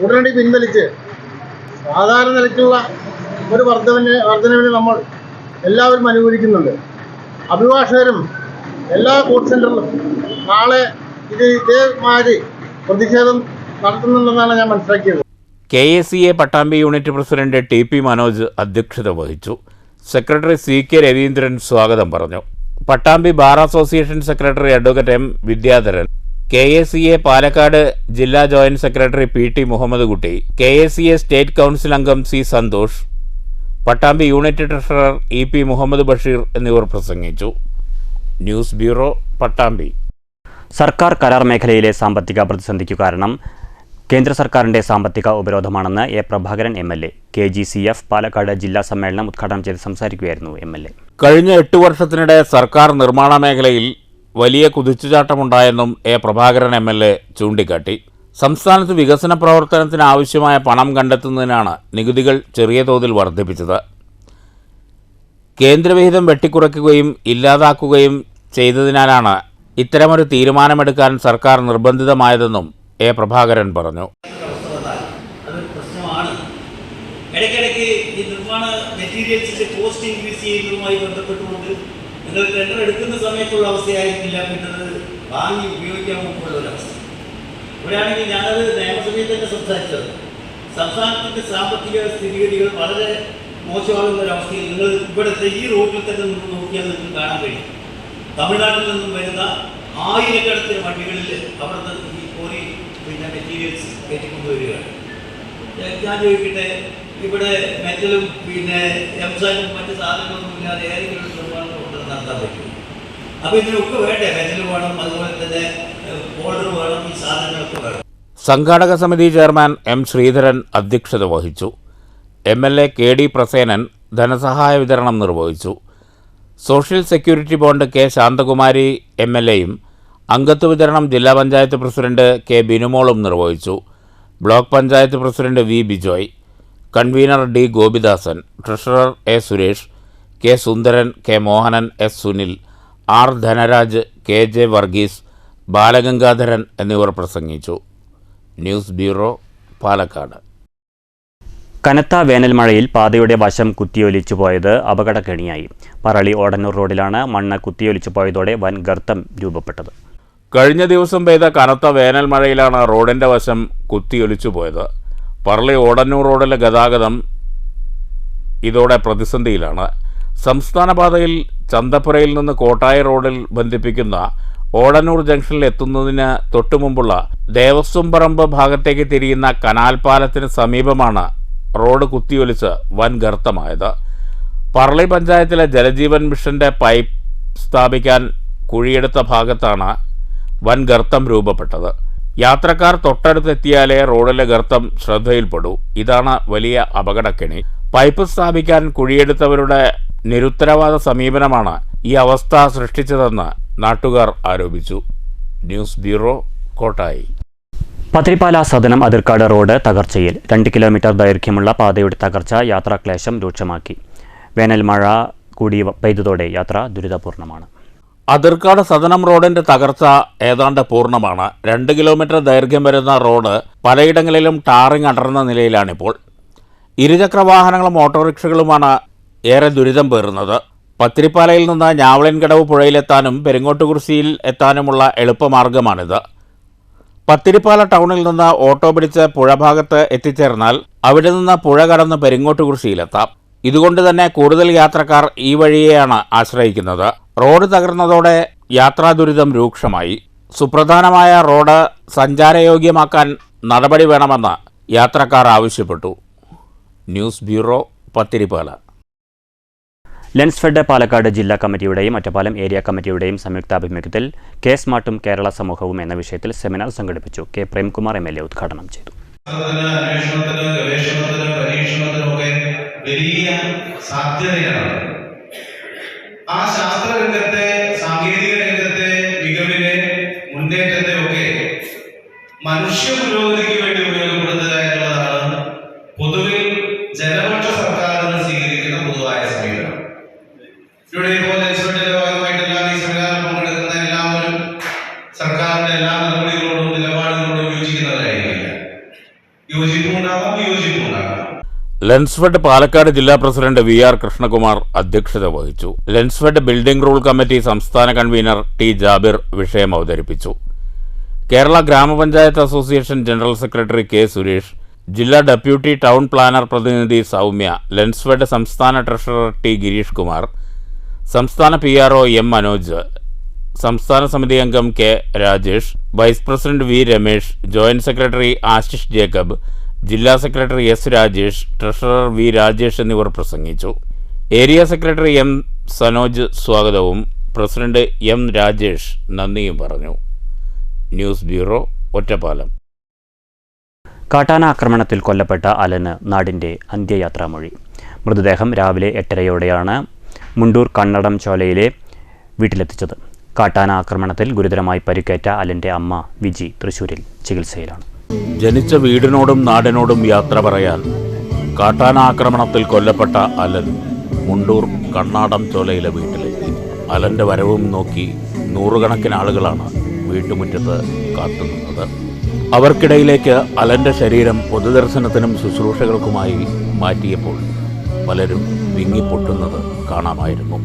ഉടനടി പിൻവലിച്ച് സാധാരണ നിലയ്ക്കുള്ള ഒരു വർധനവിന് നമ്മൾ എല്ലാവരും അനുകൂലിക്കുന്നുണ്ട്. അഭിഭാഷകരും എല്ലാ കോർട്ട് സെൻ്ററിലും നാളെ ഇതേമാതിരി പ്രതിഷേധം നടത്തുന്നുണ്ടെന്നാണ് ഞാൻ മനസ്സിലാക്കിയത്. KACA Pattambi unit president TP Manoj അധ്യക്ഷത വഹിച്ചു. സെക്രട്ടറി CK രവീന്ദ്രൻ സ്വാഗതം പറഞ്ഞു. Pattambi bar association secretary advocate M Vidyadharan, KACA Palakkad ജില്ലാ joint secretary PT Muhammad Kutty, KACA state council അംഗം C Santhosh, Pattambi unit treasurer EP Muhammad Basheer എന്നിവർ പ്രസംഗിച്ചു. News bureau, Pattambi. സർക്കാർ കരാർ മേഖലയിലെ സാമ്പത്തിക പ്രതിസന്ധിക്കു കാരണം കേന്ദ്ര സർക്കാരിൻ്റെ സാമ്പത്തിക ഉപരോധമാണെന്ന് A Prabhakaran MLA. KGCF Palakkad ജില്ലാ സമ്മേളനം ഉദ്ഘാടനം ചെയ്ത് സംസാരിക്കുകയായിരുന്നു MLA. കഴിഞ്ഞ 8 വർഷത്തിനിടെ സർക്കാർ നിർമ്മാണ മേഖലയിൽ വലിയ കുതിച്ചുചാട്ടമുണ്ടായെന്നും A പ്രഭാകരൻ MLA ചൂണ്ടിക്കാട്ടി. സംസ്ഥാനത്ത് വികസന പ്രവർത്തനത്തിന് ആവശ്യമായ പണം കണ്ടെത്തുന്നതിനാണ് നികുതികൾ ചെറിയ തോതിൽ വർദ്ധിപ്പിച്ചത്. കേന്ദ്രവിഹിതം വെട്ടിക്കുറയ്ക്കുകയും ഇല്ലാതാക്കുകയും ചെയ്തതിനാലാണ് ഇത്തരമൊരു തീരുമാനമെടുക്കാൻ സർക്കാർ നിർബന്ധിതമായതെന്നും A പ്രഭാകരൻ പറഞ്ഞു. അതൊരു പ്രശ്നമാണ്. ഇടയ്ക്കിടയ്ക്ക് ഈ നിർമ്മാണ മെറ്റീരിയൽസിന്റെ കോസ്റ്റ് ഇൻക്രീസ് ചെയ്യുന്നതുമായി ബന്ധപ്പെട്ടുകൊണ്ട് നിങ്ങൾ ടെൻഡർ എടുക്കുന്ന സമയത്തുള്ള അവസ്ഥയായിരിക്കില്ല പിന്നത് വാങ്ങി ഉപയോഗിക്കാൻ മുമ്പുള്ള ഒരവസ്ഥ. ഇവിടെയാണെങ്കിൽ ഞാനത് നിയമസഭയിൽ തന്നെ സംസാരിച്ചത്. സംസ്ഥാനത്തിൻ്റെ സാമ്പത്തിക സ്ഥിതിഗതികൾ വളരെ മോശമാകുന്ന ഒരവസ്ഥയിൽ നിങ്ങൾ ഇവിടുത്തെ ഈ റോഡിൽ തന്നെ നിന്ന് നോക്കിയാൽ നിങ്ങൾക്ക് കാണാൻ കഴിയും. തമിഴ്നാട്ടിൽ നിന്നും വരുന്ന ആയിരക്കണക്കിന് വണ്ടികളിൽ അവിടുന്ന് ഈ കോറി മെറ്റീരിയൽസ് കയറ്റിക്കൊണ്ടുവരികയാണ്. ഞാൻ ചോദിക്കട്ടെ, ഇവിടെ മെറ്റലും എംസാനും മറ്റ് സാധനങ്ങളൊന്നും ഇല്ലാതെ ഏതെങ്കിലും നിർമ്മാണം നടത്താൻ പറ്റും? അപ്പോൾ ഇതിനൊക്കെ വേണ്ടേ? മെറ്റൽ വേണം, അതുപോലെ തന്നെ ബോർഡർ വേണം, ഈ സാധനങ്ങളൊക്കെ വേണം. സംഘാടക സമിതി ചെയർമാൻ എം ശ്രീധരൻ അധ്യക്ഷത വഹിച്ചു. MLA KD പ്രസേനൻ ധനസഹായ വിതരണം നിർവഹിച്ചു. Social security bond K Santhakumari MLAയും അംഗത്വ വിതരണം ജില്ലാ പഞ്ചായത്ത് പ്രസിഡന്റ് K ബിനുമോളും നിർവഹിച്ചു. Block panchayat president V Bijoy, convener D Gopidasan, treasurer A Suresh, K Sundaran, K Mohanan, S Sunil, R Dhanaraj, KJ Varghese, Balagangadharan എന്നിവർ പ്രസംഗിച്ചു. News bureau, Palakkad. കനത്ത വേനൽമഴയിൽ പാതയുടെ വശം കുത്തിയൊലിച്ചു പോയത് അപകടക്കെണിയായി. പറളി ഓടന്നൂർ റോഡിലാണ് മണ്ണ് കുത്തിയൊലിച്ചു പോയതോടെ വൻ ഗർത്തം രൂപപ്പെട്ടത്. കഴിഞ്ഞ ദിവസം പെയ്ത കനത്ത വേനൽ മഴയിലാണ് റോഡിൻ്റെ വശം കുത്തിയൊലിച്ചു പോയത്. പറളി ഓടന്നൂർ റോഡിലെ ഗതാഗതം ഇതോടെ പ്രതിസന്ധിയിലാണ്. സംസ്ഥാന പാതയിൽ ചന്തപ്പുരയിൽ നിന്ന് കോട്ടായി റോഡിൽ ബന്ധിപ്പിക്കുന്ന ഓടന്നൂർ ജംഗ്ഷനിൽ എത്തുന്നതിന് തൊട്ടുമുമ്പുള്ള ദേവസ്വം പറമ്പ് ഭാഗത്തേക്ക് തിരിയുന്ന കനാൽ പാലത്തിന് സമീപമാണ് റോഡ് കുത്തിയൊലിച്ച് വൻ ഗർത്തമായത്. പറളി പഞ്ചായത്തിലെ ജലജീവൻ മിഷന്റെ പൈപ്പ് സ്ഥാപിക്കാൻ കുഴിയെടുത്ത ഭാഗത്താണ് വൻ ഗർത്തം രൂപപ്പെട്ടത്. യാത്രക്കാർ തൊട്ടടുത്തെത്തിയാലേ റോഡിലെ ഗർത്തം ശ്രദ്ധയിൽപ്പെടൂ. ഇതാണ് വലിയ അപകടക്കെണി. പൈപ്പ് സ്ഥാപിക്കാൻ കുഴിയെടുത്തവരുടെ നിരുത്തരവാദ സമീപനമാണ് ഈ അവസ്ഥ സൃഷ്ടിച്ചതെന്ന് നാട്ടുകാർ ആരോപിച്ചു. News bureau, Kottayi. Pathiripala Sadanam Athirkad road തകർച്ചയിൽ. 2 കിലോമീറ്റർ ദൈർഘ്യമുള്ള പാതയുടെ തകർച്ച യാത്രാക്ലേശം രൂക്ഷമാക്കി. വേനൽ മഴ കൂടി പെയ്തതോടെ യാത്ര ദുരിതപൂർണ്ണമാണ്. അതിർക്കാട് സദനം റോഡിന്റെ തകർച്ച ഏതാണ്ട് പൂർണ്ണമാണ്. 2 കിലോമീറ്റർ ദൈർഘ്യം വരുന്ന റോഡ് പലയിടങ്ങളിലും ടാറിങ് അടർന്ന നിലയിലാണിപ്പോൾ. ഇരുചക്രവാഹനങ്ങളും ഓട്ടോറിക്ഷകളുമാണ് ഏറെ ദുരിതം പേറുന്നത്. പത്തിരിപ്പാലയിൽ നിന്ന് ഞാവളൻകടവ് പുഴയിലെത്താനും പെരിങ്ങോട്ടുകുറിശ്ശിയിൽ എത്താനുമുള്ള എളുപ്പമാർഗമാണിത്. പത്തിരിപ്പാല ടൗണിൽ നിന്ന് ഓട്ടോ പിടിച്ച് പുഴഭാഗത്ത് എത്തിച്ചേർന്നാൽ അവിടെ നിന്ന് പുഴ കടന്ന് പെരിങ്ങോട്ടുകുറിശ്ശിയിലെത്താം. ഇതുകൊണ്ട് തന്നെ കൂടുതൽ യാത്രക്കാർ ഈ വഴിയെയാണ് ആശ്രയിക്കുന്നത്. റോഡ് തകർന്നതോടെ യാത്രാ ദുരിതം രൂക്ഷമായി. സുപ്രധാനമായ റോഡ് സഞ്ചാരയോഗ്യമാക്കാൻ നടപടി വേണമെന്ന് യാത്രക്കാർ ആവശ്യപ്പെട്ടു. News bureau, Pathiripala. ലെൻസ്ഫെഡ് പാലക്കാട് ജില്ലാ കമ്മിറ്റിയുടെയും ഒറ്റപ്പാലം ഏരിയ കമ്മിറ്റിയുടെയും സംയുക്താഭിമുഖ്യത്തിൽ കെ സ്മാർട്ടും കേരള സമൂഹവും എന്ന വിഷയത്തിൽ സെമിനാർ സംഘടിപ്പിച്ചു. കെ പ്രേംകുമാർ MLA ഉദ്ഘാടനം ചെയ്തു. അന്വേഷണത്തിനും ഗവേഷണത്തിനും പരീക്ഷണത്തിനും ഒക്കെ വലിയ സാധ്യതയാണ്. ആ ശാസ്ത്രരംഗത്തെ, സാങ്കേതിക രംഗത്തെ മികവിനെ, മുന്നേറ്റത്തെ ഒക്കെ മനുഷ്യ പുരോഗതിക്ക് വേണ്ടി ഉപയോഗപ്പെടുത്തുക എന്നുള്ളതാണ് പൊതുവിൽ ജനപക്ഷ സർക്കാരുകൾ സ്വീകരിക്കുന്ന പൊതുവായ സമീപനം. ഇവിടെ ഇപ്പോൾ ലെൻസ്ഫെഡിന്റെ ഭാഗമായിട്ടെല്ലാം ഈ സെമിനാറിൽ പങ്കെടുക്കുന്ന എല്ലാവരും സർക്കാരിന്റെ എല്ലാ നടപടികളോടും നിലപാടുകളോടും യോജിക്കുന്നവരായിരിക്കില്ല. യോജിപ്പുണ്ടാകാം, വിയോജിപ്പുണ്ടാകാം. ലെൻസ്ഫെഡ് പാലക്കാട് ജില്ലാ പ്രസിഡന്റ് VR കൃഷ്ണകുമാർ അധ്യക്ഷത വഹിച്ചു. ലെൻസ്ഫെഡ് ബിൽഡിംഗ് റൂൾ കമ്മിറ്റി സംസ്ഥാന കൺവീനർ T ജാബിർ വിഷയം അവതരിപ്പിച്ചു. കേരള ഗ്രാമപഞ്ചായത്ത് association general secretary K Suresh, ജില്ലാ ഡെപ്യൂട്ടി ടൗൺ പ്ലാനർ പ്രതിനിധി സൗമ്യ, ലെൻസ്ഫെഡ് സംസ്ഥാന ട്രഷറർ T ഗിരീഷ് കുമാർ, സംസ്ഥാന PRO M മനോജ്, സംസ്ഥാന സമിതി അംഗം K Rajesh, vice president V Ramesh, joint secretary Ashish Jacob, ജില്ലാ secretary S Rajesh, treasurer V Rajesh എന്നിവർ പ്രസംഗിച്ചു. ഏരിയ സെക്രട്ടറി M സനോജ് സ്വാഗതവും പ്രസിഡന്റ് M രാജേഷ് നന്ദിയും പറഞ്ഞു. News bureau, Ottapalam. കാട്ടാന ആക്രമണത്തിൽ കൊല്ലപ്പെട്ട അലന് നാടിൻ്റെ അന്ത്യയാത്രാമൊഴി. മൃതദേഹം രാവിലെ 8:30യോടെയാണ് മുണ്ടൂർ കണ്ണടം ചോലയിലെ വീട്ടിലെത്തിച്ചത്. കാട്ടാന ആക്രമണത്തിൽ ഗുരുതരമായി പരിക്കേറ്റ അലൻ്റെ അമ്മ വിജി തൃശൂരിൽ ചികിത്സയിലാണ്. ജനിച്ച വീടിനോടും നാടിനോടും യാത്ര പറയാൻ കാട്ടാന ആക്രമണത്തിൽ കൊല്ലപ്പെട്ട അലൻ മുണ്ടൂർ കണ്ണാടം ചോലയിലെ വീട്ടിലെത്തി. അലൻ്റെ വരവും നോക്കി നൂറുകണക്കിന് ആളുകളാണ് വീട്ടുമുറ്റത്ത് കാത്തുനിന്നത്. അവർക്കിടയിലേക്ക് അലൻ്റെ ശരീരം പൊതുദർശനത്തിനും ശുശ്രൂഷകൾക്കുമായി മാറ്റിയപ്പോൾ പലരും വിങ്ങിപ്പൊട്ടുന്നത് കാണാമായിരുന്നു.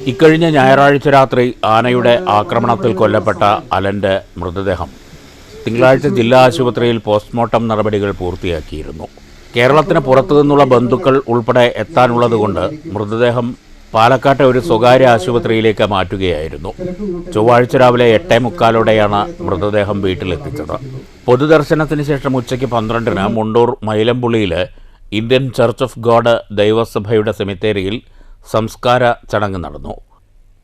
ഇക്കഴിഞ്ഞ ഞായറാഴ്ച രാത്രി ആനയുടെ ആക്രമണത്തിൽ കൊല്ലപ്പെട്ട അലൻ്റെ മൃതദേഹം തിങ്കളാഴ്ച ജില്ലാ ആശുപത്രിയിൽ പോസ്റ്റ്മോർട്ടം നടപടികൾ പൂർത്തിയാക്കിയിരുന്നു. കേരളത്തിന് പുറത്തുനിന്നുള്ള ബന്ധുക്കൾ ഉൾപ്പെടെ എത്താനുള്ളതുകൊണ്ട് മൃതദേഹം പാലക്കാട്ടെ ഒരു സ്വകാര്യ ആശുപത്രിയിലേക്ക് മാറ്റുകയായിരുന്നു. ചൊവ്വാഴ്ച രാവിലെ 8:45 മൃതദേഹം വീട്ടിലെത്തിച്ചത്. പൊതുദർശനത്തിന് ശേഷം ഉച്ചയ്ക്ക് 12 മുണ്ടൂർ മൈലമ്പുള്ളിയിൽ ഇന്ത്യൻ ചർച്ച് ഓഫ് ഗോഡ് ദൈവസഭയുടെ സെമിത്തേരിയിൽ സംസ്കാര ചടങ്ങ് നടന്നു.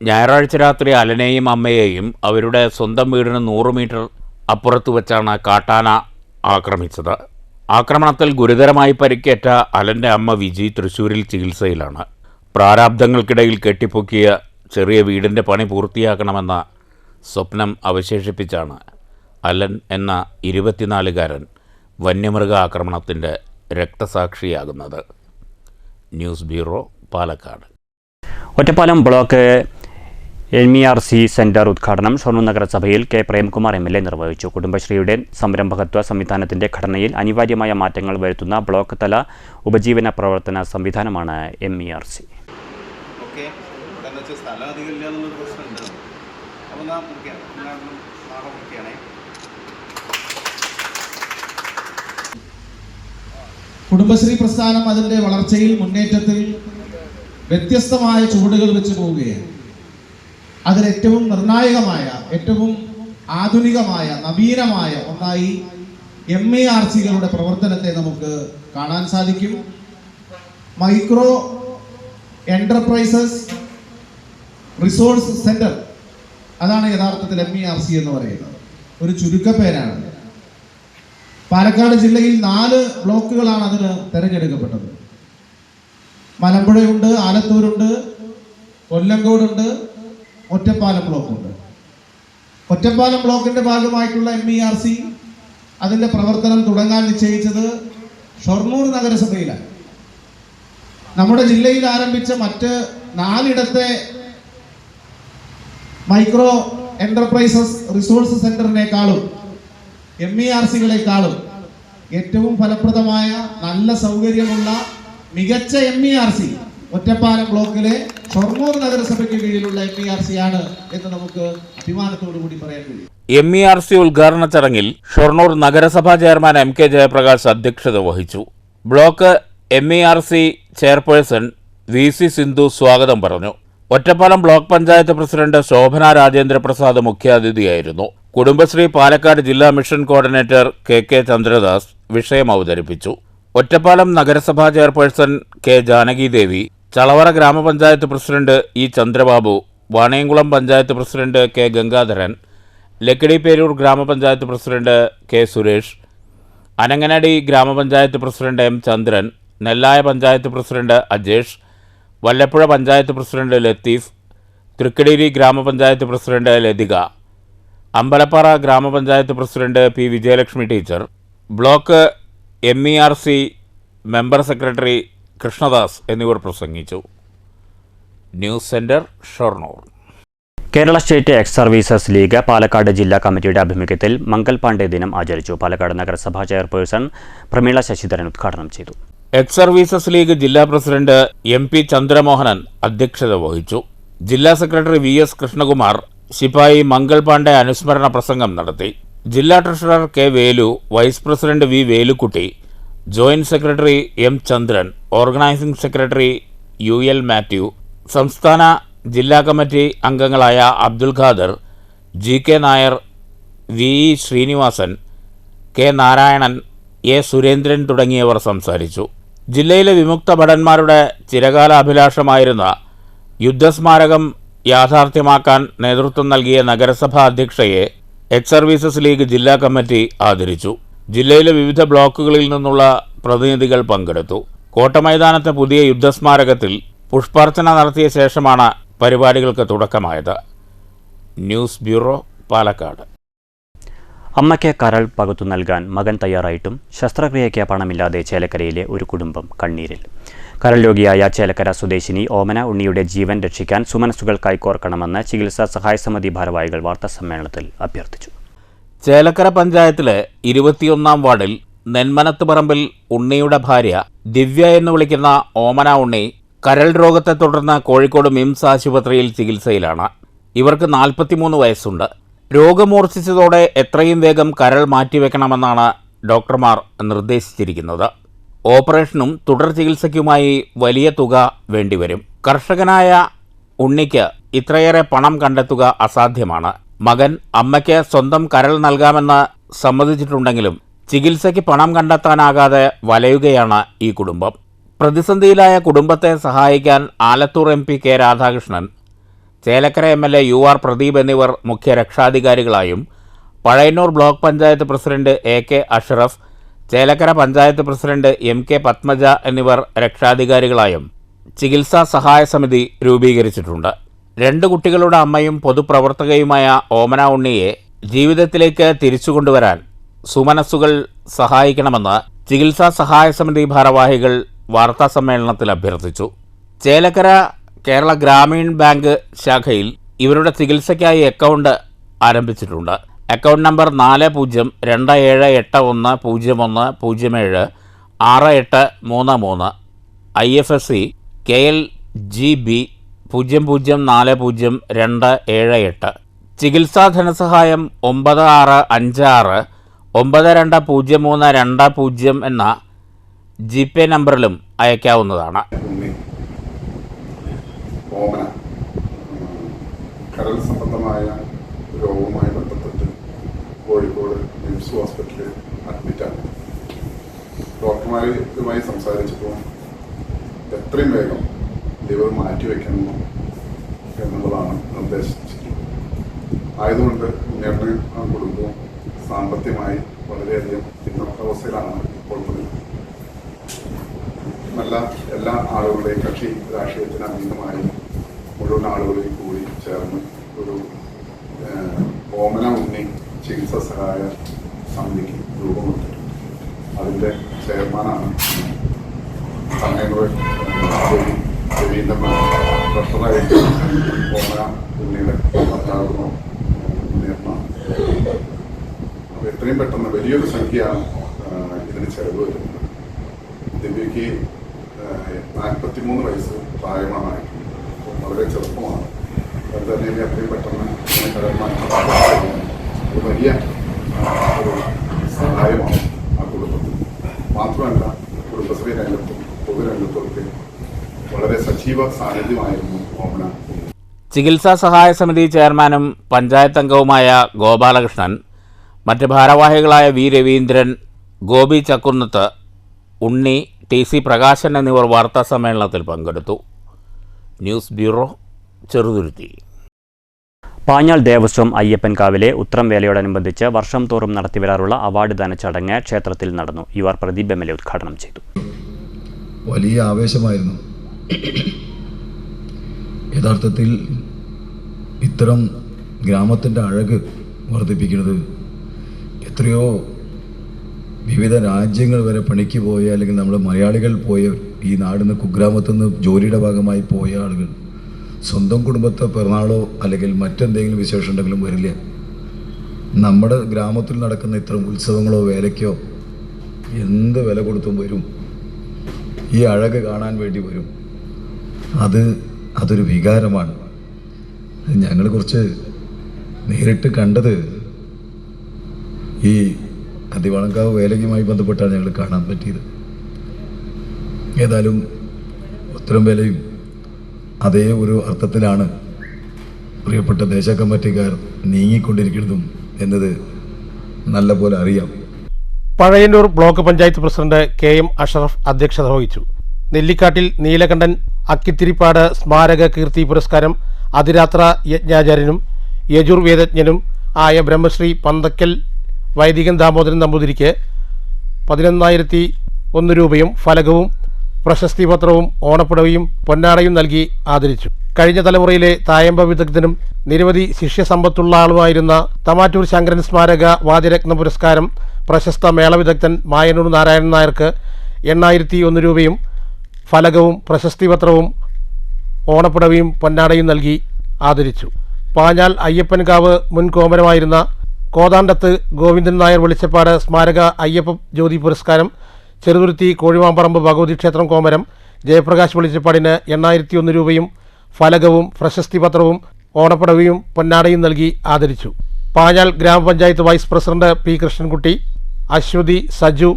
ഞായറാഴ്ച രാത്രി അലനെയും അമ്മയെയും അവരുടെ സ്വന്തം വീടിന് 100 മീറ്റർ അപ്പുറത്ത് വെച്ചാണ് കാട്ടാന ആക്രമിച്ചത്. ആക്രമണത്തിൽ ഗുരുതരമായി പരിക്കേറ്റ അലൻ്റെ അമ്മ വിജി തൃശ്ശൂരിൽ ചികിത്സയിലാണ്. പ്രാരാബ്ദങ്ങൾക്കിടയിൽ കെട്ടിപ്പൊക്കിയ ചെറിയ വീടിൻ്റെ പണി പൂർത്തിയാക്കണമെന്ന സ്വപ്നം അവശേഷിപ്പിച്ചാണ് അലൻ എന്ന 24-കാരൻ വന്യമൃഗ ആക്രമണത്തിൻ്റെ രക്തസാക്ഷിയാകുന്നത്. News bureau, Palakkad. Ottapalam block MERC centre ഉദ്ഘാടനം ഷൊർണൂർ നഗരസഭയിൽ കെ പ്രേംകുമാർ MLA നിർവഹിച്ചു. കുടുംബശ്രീയുടെ സംരംഭകത്വ സംവിധാനത്തിന്റെ ഘടനയിൽ അനിവാര്യമായ മാറ്റങ്ങൾ വരുത്തുന്ന ബ്ലോക്ക് തല ഉപജീവന പ്രവർത്തന സംവിധാനമാണ് MERC. കുടുംബശ്രീ പ്രസ്ഥാനം അതിൻ്റെ വളർച്ചയിൽ മുന്നേറ്റത്തിൽ വ്യത്യസ്തമായ ചുവടുകൾ വെച്ച് പോവുകയാണ്. അതിലേറ്റവും നിർണായകമായ, ഏറ്റവും ആധുനികമായ, നവീനമായ ഒന്നായി MERCകളുടെ പ്രവർത്തനത്തെ നമുക്ക് കാണാൻ സാധിക്കും. മൈക്രോ എൻ്റർപ്രൈസസ് റിസോഴ്സ് സെൻറ്റർ, അതാണ് യഥാർത്ഥത്തിൽ MERC എന്ന് പറയുന്നത്. ഒരു ചുരുക്കപ്പേരാണ്. പാലക്കാട് ജില്ലയിൽ 4 ബ്ലോക്കുകളാണ് അതിന് തിരഞ്ഞെടുക്കപ്പെട്ടത്. മലമ്പുഴയുണ്ട്, ആലത്തൂരുണ്ട്, കൊല്ലങ്കോടുണ്ട്, ഒറ്റപ്പാലം ബ്ലോക്കുണ്ട്. ഒറ്റപ്പാലം ബ്ലോക്കിൻ്റെ ഭാഗമായിട്ടുള്ള MERC അതിൻ്റെ പ്രവർത്തനം തുടങ്ങാൻ നിശ്ചയിച്ചത് ഷൊർണൂർ നഗരസഭയിലാണ്. നമ്മുടെ ജില്ലയിൽ ആരംഭിച്ച മറ്റ് 4 മൈക്രോ എൻ്റർപ്രൈസസ് റിസോഴ്സ് സെൻറ്ററിനേക്കാളും MERCകളെക്കാളും ഏറ്റവും ഫലപ്രദമായ, നല്ല സൗകര്യമുള്ള മികച്ച MERC ഒറ്റപ്പാലം ബ്ലോക്കിലെ ഷൊർണൂർ നഗരസഭയ്ക്ക് കീഴിലുള്ള MERC ആണ് എന്ന് നമുക്ക് അഭിമാനത്തോടു കൂടി പറയാൻ കഴിയും. MERC ഉദ്ഘാടന ചടങ്ങിൽ ഷൊർണൂർ നഗരസഭാ ചെയർമാൻ MK ജയപ്രകാശ് അധ്യക്ഷത വഹിച്ചു. Block MERC chairperson VC Sindhu സ്വാഗതം പറഞ്ഞു. ഒറ്റപ്പാലം ബ്ലോക്ക് പഞ്ചായത്ത് പ്രസിഡന്റ് ശോഭന രാജേന്ദ്രപ്രസാദ് മുഖ്യാതിഥിയായിരുന്നു. കുടുംബശ്രീ പാലക്കാട് ജില്ലാ മിഷൻ കോർഡിനേറ്റർ KK ചന്ദ്രദാസ് വിഷയം അവതരിപ്പിച്ചു. ഒറ്റപ്പാലം നഗരസഭാ ചെയർപേഴ്സൺ K ജാനകിദേവി, ചളവറ ഗ്രാമപഞ്ചായത്ത് president E Chandrababu, Vaniyamkulam panchayat president K Gangadharan, Lakkidiperur ഗ്രാമപഞ്ചായത്ത് പ്രസിഡന്റ് K സുരേഷ്, അനങ്ങനടി ഗ്രാമപഞ്ചായത്ത് president M Chandran, Nellaya panchayat president Ajesh, Vallappuzha panchayat president Latheef, Thrikkadeeri ഗ്രാമപഞ്ചായത്ത് പ്രസിഡന്റ് ലതിക, അമ്പലപ്പാറ ഗ്രാമപഞ്ചായത്ത് president P Vijayalakshmi teacher, block MERC member secretary Krishnadas എന്നിവർ പ്രസംഗിച്ചു. News centre, Shoranur. Kerala state ex services league Palakkad ജില്ലാ കമ്മിറ്റിയുടെ ആഭിമുഖ്യത്തിൽ മംഗൾ പാണ്ഡെ ദിനം ആചരിച്ചു. പാലക്കാട് നഗരസഭാ ചെയർപേഴ്സൺ പ്രമീള ശശിധരൻ ഉദ്ഘാടനം ചെയ്തു. എക്സ് സർവീസസ് ലീഗ് ജില്ലാ പ്രസിഡന്റ് MP ചന്ദ്രമോഹനൻ അധ്യക്ഷത വഹിച്ചു. ജില്ലാ സെക്രട്ടറി VS കൃഷ്ണകുമാർ ശിപായി മംഗൾ പാണ്ഡെ അനുസ്മരണ പ്രസംഗം നടത്തി. ജില്ലാ treasurer K Velu, vice president V Velukutty, joint secretary M Chandran, organising secretary UL Mathew, സംസ്ഥാന ജില്ലാ കമ്മിറ്റി അംഗങ്ങളായ Abdul Khader, GK Nair, VE Sreenivasan, K Narayanan, A Surendran തുടങ്ങിയവർ സംസാരിച്ചു. ജില്ലയിലെ വിമുക്ത ഭടന്മാരുടെ ചിരകാല അഭിലാഷമായിരുന്ന യുദ്ധസ്മാരകം യാഥാർത്ഥ്യമാക്കാൻ നേതൃത്വം നൽകിയ നഗരസഭാ അധ്യക്ഷയെ എക്സ് സർവീസസ് ലീഗ് ജില്ലാ കമ്മിറ്റി ആദരിച്ചു. ജില്ലയിലെ വിവിധ ബ്ലോക്കുകളിൽ നിന്നുള്ള പ്രതിനിധികൾ പങ്കെടുത്തു. കോട്ടമൈതാനത്തെ പുതിയ യുദ്ധസ്മാരകത്തിൽ പുഷ്പാർച്ചന നടത്തിയ ശേഷമാണ് പരിപാടികൾക്ക് തുടക്കമായത്. News bureau, Palakkad. അമ്മയ്ക്ക് കരൾ പകുത്തു നൽകാൻ മകൻ തയ്യാറായിട്ടും ശസ്ത്രക്രിയയ്ക്ക് പണമില്ലാതെ ചേലക്കരയിലെ ഒരു കുടുംബം കണ്ണീരിൽ. കരൾ രോഗിയായ ചേലക്കര സ്വദേശിനി ഓമന ഉണ്ണിയുടെ ജീവൻ രക്ഷിക്കാൻ സുമനസ്സുകൾ കൈകോർക്കണമെന്ന് ചികിത്സാ സഹായ സമിതി ഭാരവാഹികൾ വാർത്താസമ്മേളനത്തിൽ അഭ്യർത്ഥിച്ചു. ചേലക്കര പഞ്ചായത്തിലെ 21-ാം വാർഡിൽ നെന്മനത്ത് പറമ്പിൽ ഉണ്ണിയുടെ ഭാര്യ ദിവ്യ എന്ന് വിളിക്കുന്ന ഓമന ഉണ്ണി കരൾ രോഗത്തെ തുടർന്ന് കോഴിക്കോട് മിംസ് ആശുപത്രിയിൽ ചികിത്സയിലാണ്. ഇവർക്ക് 43 വയസ്സുണ്ട്. രോഗമൂർച്ഛിച്ചതോടെ എത്രയും വേഗം കരൾ മാറ്റിവെക്കണമെന്നാണ് ഡോക്ടർമാർ നിർദ്ദേശിച്ചിരിക്കുന്നത്. ഓപ്പറേഷനും തുടർ ചികിത്സയ്ക്കുമായി വലിയ തുക വേണ്ടിവരും. കർഷകനായ ഉണ്ണിക്ക് ഇത്രയേറെ പണം കണ്ടെത്തുക അസാധ്യമാണ്. മകൻ അമ്മയ്ക്ക് സ്വന്തം കരൾ നൽകാമെന്ന് സമ്മതിച്ചിട്ടുണ്ടെങ്കിലും ചികിത്സയ്ക്ക് പണം കണ്ടെത്താനാകാതെ വലയുകയാണ് ഈ കുടുംബം. പ്രതിസന്ധിയിലായ കുടുംബത്തെ സഹായിക്കാൻ Alathur MP K Radhakrishnan, Chelakkara MLA UR Pradeep എന്നിവർ മുഖ്യ രക്ഷാധികാരികളായും Pazhayannur block panchayat president AK Ashraf, Chelakkara panchayat president MK Padmaja എന്നിവർ രക്ഷാധികാരികളായും ചികിത്സാ സഹായ സമിതി രൂപീകരിച്ചിട്ടുണ്ട്. 2 കുട്ടികളുടെ അമ്മയും പൊതുപ്രവർത്തകയുമായ ഓമന ഉണ്ണിയെ ജീവിതത്തിലേക്ക് തിരിച്ചുകൊണ്ടുവരാൻ സുമനസ്സുകൾ സഹായിക്കണമെന്ന് ചികിത്സാ സഹായ സമിതി ഭാരവാഹികൾ വാർത്താസമ്മേളനത്തിൽ അഭ്യർത്ഥിച്ചു. ചേലക്കര കേരള ഗ്രാമീൺ ബാങ്ക് ശാഖയിൽ ഇവരുടെ ചികിത്സയ്ക്കായി അക്കൗണ്ട് ആരംഭിച്ചിട്ടുണ്ട്. Account number 40278101076833 IFSC KLGB 00400278. ചികിത്സാ ധനസഹായം 9656 920320 എന്ന GP നമ്പറിലും അയക്കാവുന്നതാണ്. ഓമന കരൾ സംബന്ധമായ രോഗവുമായി ബന്ധപ്പെട്ട് കോഴിക്കോട് മിംസ് ഹോസ്പിറ്റലിൽ അഡ്മിറ്റാണ്. ഡോക്ടർമാരുമായി സംസാരിച്ചപ്പോൾ എത്രയും വേഗം ലിവർ മാറ്റിവെക്കണം എന്നുള്ളതാണ് നിർദ്ദേശിച്ചിട്ടുള്ളത്. ആയതുകൊണ്ട് ഉണ്ണിയേട്ടന് ആ കുടുംബവും സാമ്പത്തികമായി വളരെയധികം പിന്നോക്കാവസ്ഥയിലാണ് ഇപ്പോൾ പറയുന്നത്. നല്ല എല്ലാ ആളുകളുടെയും കക്ഷി രാഷ്ട്രീയത്തിന് അതീതമായി മുഴുവൻ ആളുകളെയും കൂടി ചേർന്ന് ഒരു ഓമന ഉണ്ണി ചികിത്സാ സഹായ സമിതിക്ക് രൂപം കൊടുത്തിട്ടുണ്ട്. അതിൻ്റെ ചെയർമാനാണ് രവീന്ദ്രനാഥ്. ട്രഷറായിട്ട് ഓമന ഉണ്ണിയുടെ ഭർത്താവ് മുന്നേറണം. അപ്പോൾ എത്രയും പെട്ടെന്ന് വലിയൊരു സംഖ്യയാണ് ഇതിന് ചെലവ് വരുന്നത്. ദിവ്യയ്ക്ക് 43 വയസ്സ് പ്രായമാണ്. വളരെ ചെറുപ്പമാണ്. അത് തന്നെ എത്രയും പെട്ടെന്ന് ഒരു വലിയ ഒരു സഹായമാണ് ആ കുടുംബത്തിന്. മാത്രമല്ല കുടുംബശ്രീ രംഗത്തും പൊതുരംഗത്തുമൊക്കെ വളരെ സജീവ സാന്നിധ്യമായിരുന്നു ഓമന. ചികിത്സാ സഹായ സമിതി ചെയർമാനും പഞ്ചായത്ത് അംഗവുമായ ഗോപാലകൃഷ്ണൻ, മറ്റ് ഭാരവാഹികളായ വി രവീന്ദ്രൻ, ഗോപി ചക്കുന്നത്ത്, ഉണ്ണി, TC പ്രകാശൻ എന്നിവർ വാർത്താ സമ്മേളനത്തിൽ പങ്കെടുത്തു. News bureau, Cheruthuruthy. പാഞ്ഞാൾ ദേവസ്വം അയ്യപ്പൻകാവിലെ ഉത്രം വേലയോടനുബന്ധിച്ച് വർഷം തോറും നടത്തിവരാറുള്ള അവാർഡ് ദാന ചടങ്ങ് ക്ഷേത്രത്തിൽ നടന്നു. UR പ്രദീപ് MLA ഉദ്ഘാടനം ചെയ്തു. വലിയ ആവേശമായിരുന്നു. യഥാർത്ഥത്തിൽ ഇത്തരം ഗ്രാമത്തിൻ്റെ അഴക് വർദ്ധിപ്പിക്കുന്നത് എത്രയോ വിവിധ രാജ്യങ്ങൾ വരെ പണിക്ക് പോയ, അല്ലെങ്കിൽ നമ്മൾ മലയാളികൾ പോയ, ഈ നാടിൽ നിന്ന് കുഗ്രാമത്തിൽ നിന്ന് ജോലിയുടെ ഭാഗമായി പോയ ആളുകൾ സ്വന്തം കുടുംബത്തെ പിറന്നാളോ അല്ലെങ്കിൽ മറ്റെന്തെങ്കിലും വിശേഷം ഉണ്ടെങ്കിലും വരില്ല. നമ്മുടെ ഗ്രാമത്തിൽ നടക്കുന്ന ഇത്തരം ഉത്സവങ്ങളോ വേലയ്ക്കോ എന്ത് വില കൊടുത്തും വരും. ഈ അഴക് കാണാൻ വേണ്ടി വരും. അതൊരു വികാരമാണ്. ഞങ്ങൾ കുറച്ച് നേരിട്ട് കണ്ടത് ഈ അതിവളങ്കാവ് വേലയ്ക്കുമായി ബന്ധപ്പെട്ടാണ് ഞങ്ങൾ കാണാൻ പറ്റിയത്. ഏതായാലും ഉത്തരം വേലയും അതേ ഒരു അർത്ഥത്തിലാണ് പ്രിയപ്പെട്ട ദേശ കമ്മിറ്റിക്കാർ നീങ്ങിക്കൊണ്ടിരിക്കുന്നതും എന്നത് നല്ല പോലെ അറിയാം. Pazhayannur block panchayat president KM Ashraf അധ്യക്ഷത വഹിച്ചു. നെല്ലിക്കാട്ടിൽ നീലകണ്ഠൻ അക്കിത്തിരിപ്പാട് സ്മാരക കീർത്തി പുരസ്കാരം അതിരാത്ര യജ്ഞാചാര്യനും യജുർവേദജ്ഞനും ആയ ബ്രഹ്മശ്രീ പന്തക്കൽ വൈദികൻ ദാമോദരൻ നമ്പൂതിരിക്ക് 11,001 രൂപയും ഫലകവും പ്രശസ്തി പത്രവും ഓണപ്പുടവയും പൊന്നാടയും നൽകി ആദരിച്ചു. കഴിഞ്ഞ തലമുറയിലെ തായമ്പ വിദഗ്ധനും നിരവധി ശിഷ്യസമ്പത്തുള്ള ആളുമായിരുന്ന തമാറ്റൂർ ശങ്കരൻ സ്മാരക വാദ്യരത്ന പുരസ്കാരം പ്രശസ്ത മേള വിദഗ്ധൻ മായന്നൂർ നാരായണൻ നായർക്ക് 8,001 രൂപയും ഫലകവും പ്രശസ്തി പത്രവും ഓണപ്പുടവയും പൊന്നാടയും നൽകി ആദരിച്ചു. പാഞ്ഞാൽ അയ്യപ്പൻകാവ് മുൻ കോമരമായിരുന്ന കോതാണ്ടത്ത് ഗോവിന്ദൻ നായർ വെളിച്ചപ്പാട് സ്മാരക അയ്യപ്പ ജ്യോതി പുരസ്കാരം ചെറുതുരുത്തി കോഴിമാമ്പറമ്പ് ഭഗവതി ക്ഷേത്രം കോമരം ജയപ്രകാശ് വെളിച്ചപ്പാടിന് 801 രൂപയും ഫലകവും പ്രശസ്തി പത്രവും ഓണപ്പടവയും പൊന്നാടയും നൽകി ആദരിച്ചു. പാഞ്ഞാൾ ഗ്രാമപഞ്ചായത്ത് vice president P Krishnankutty, Aswathy, Saju,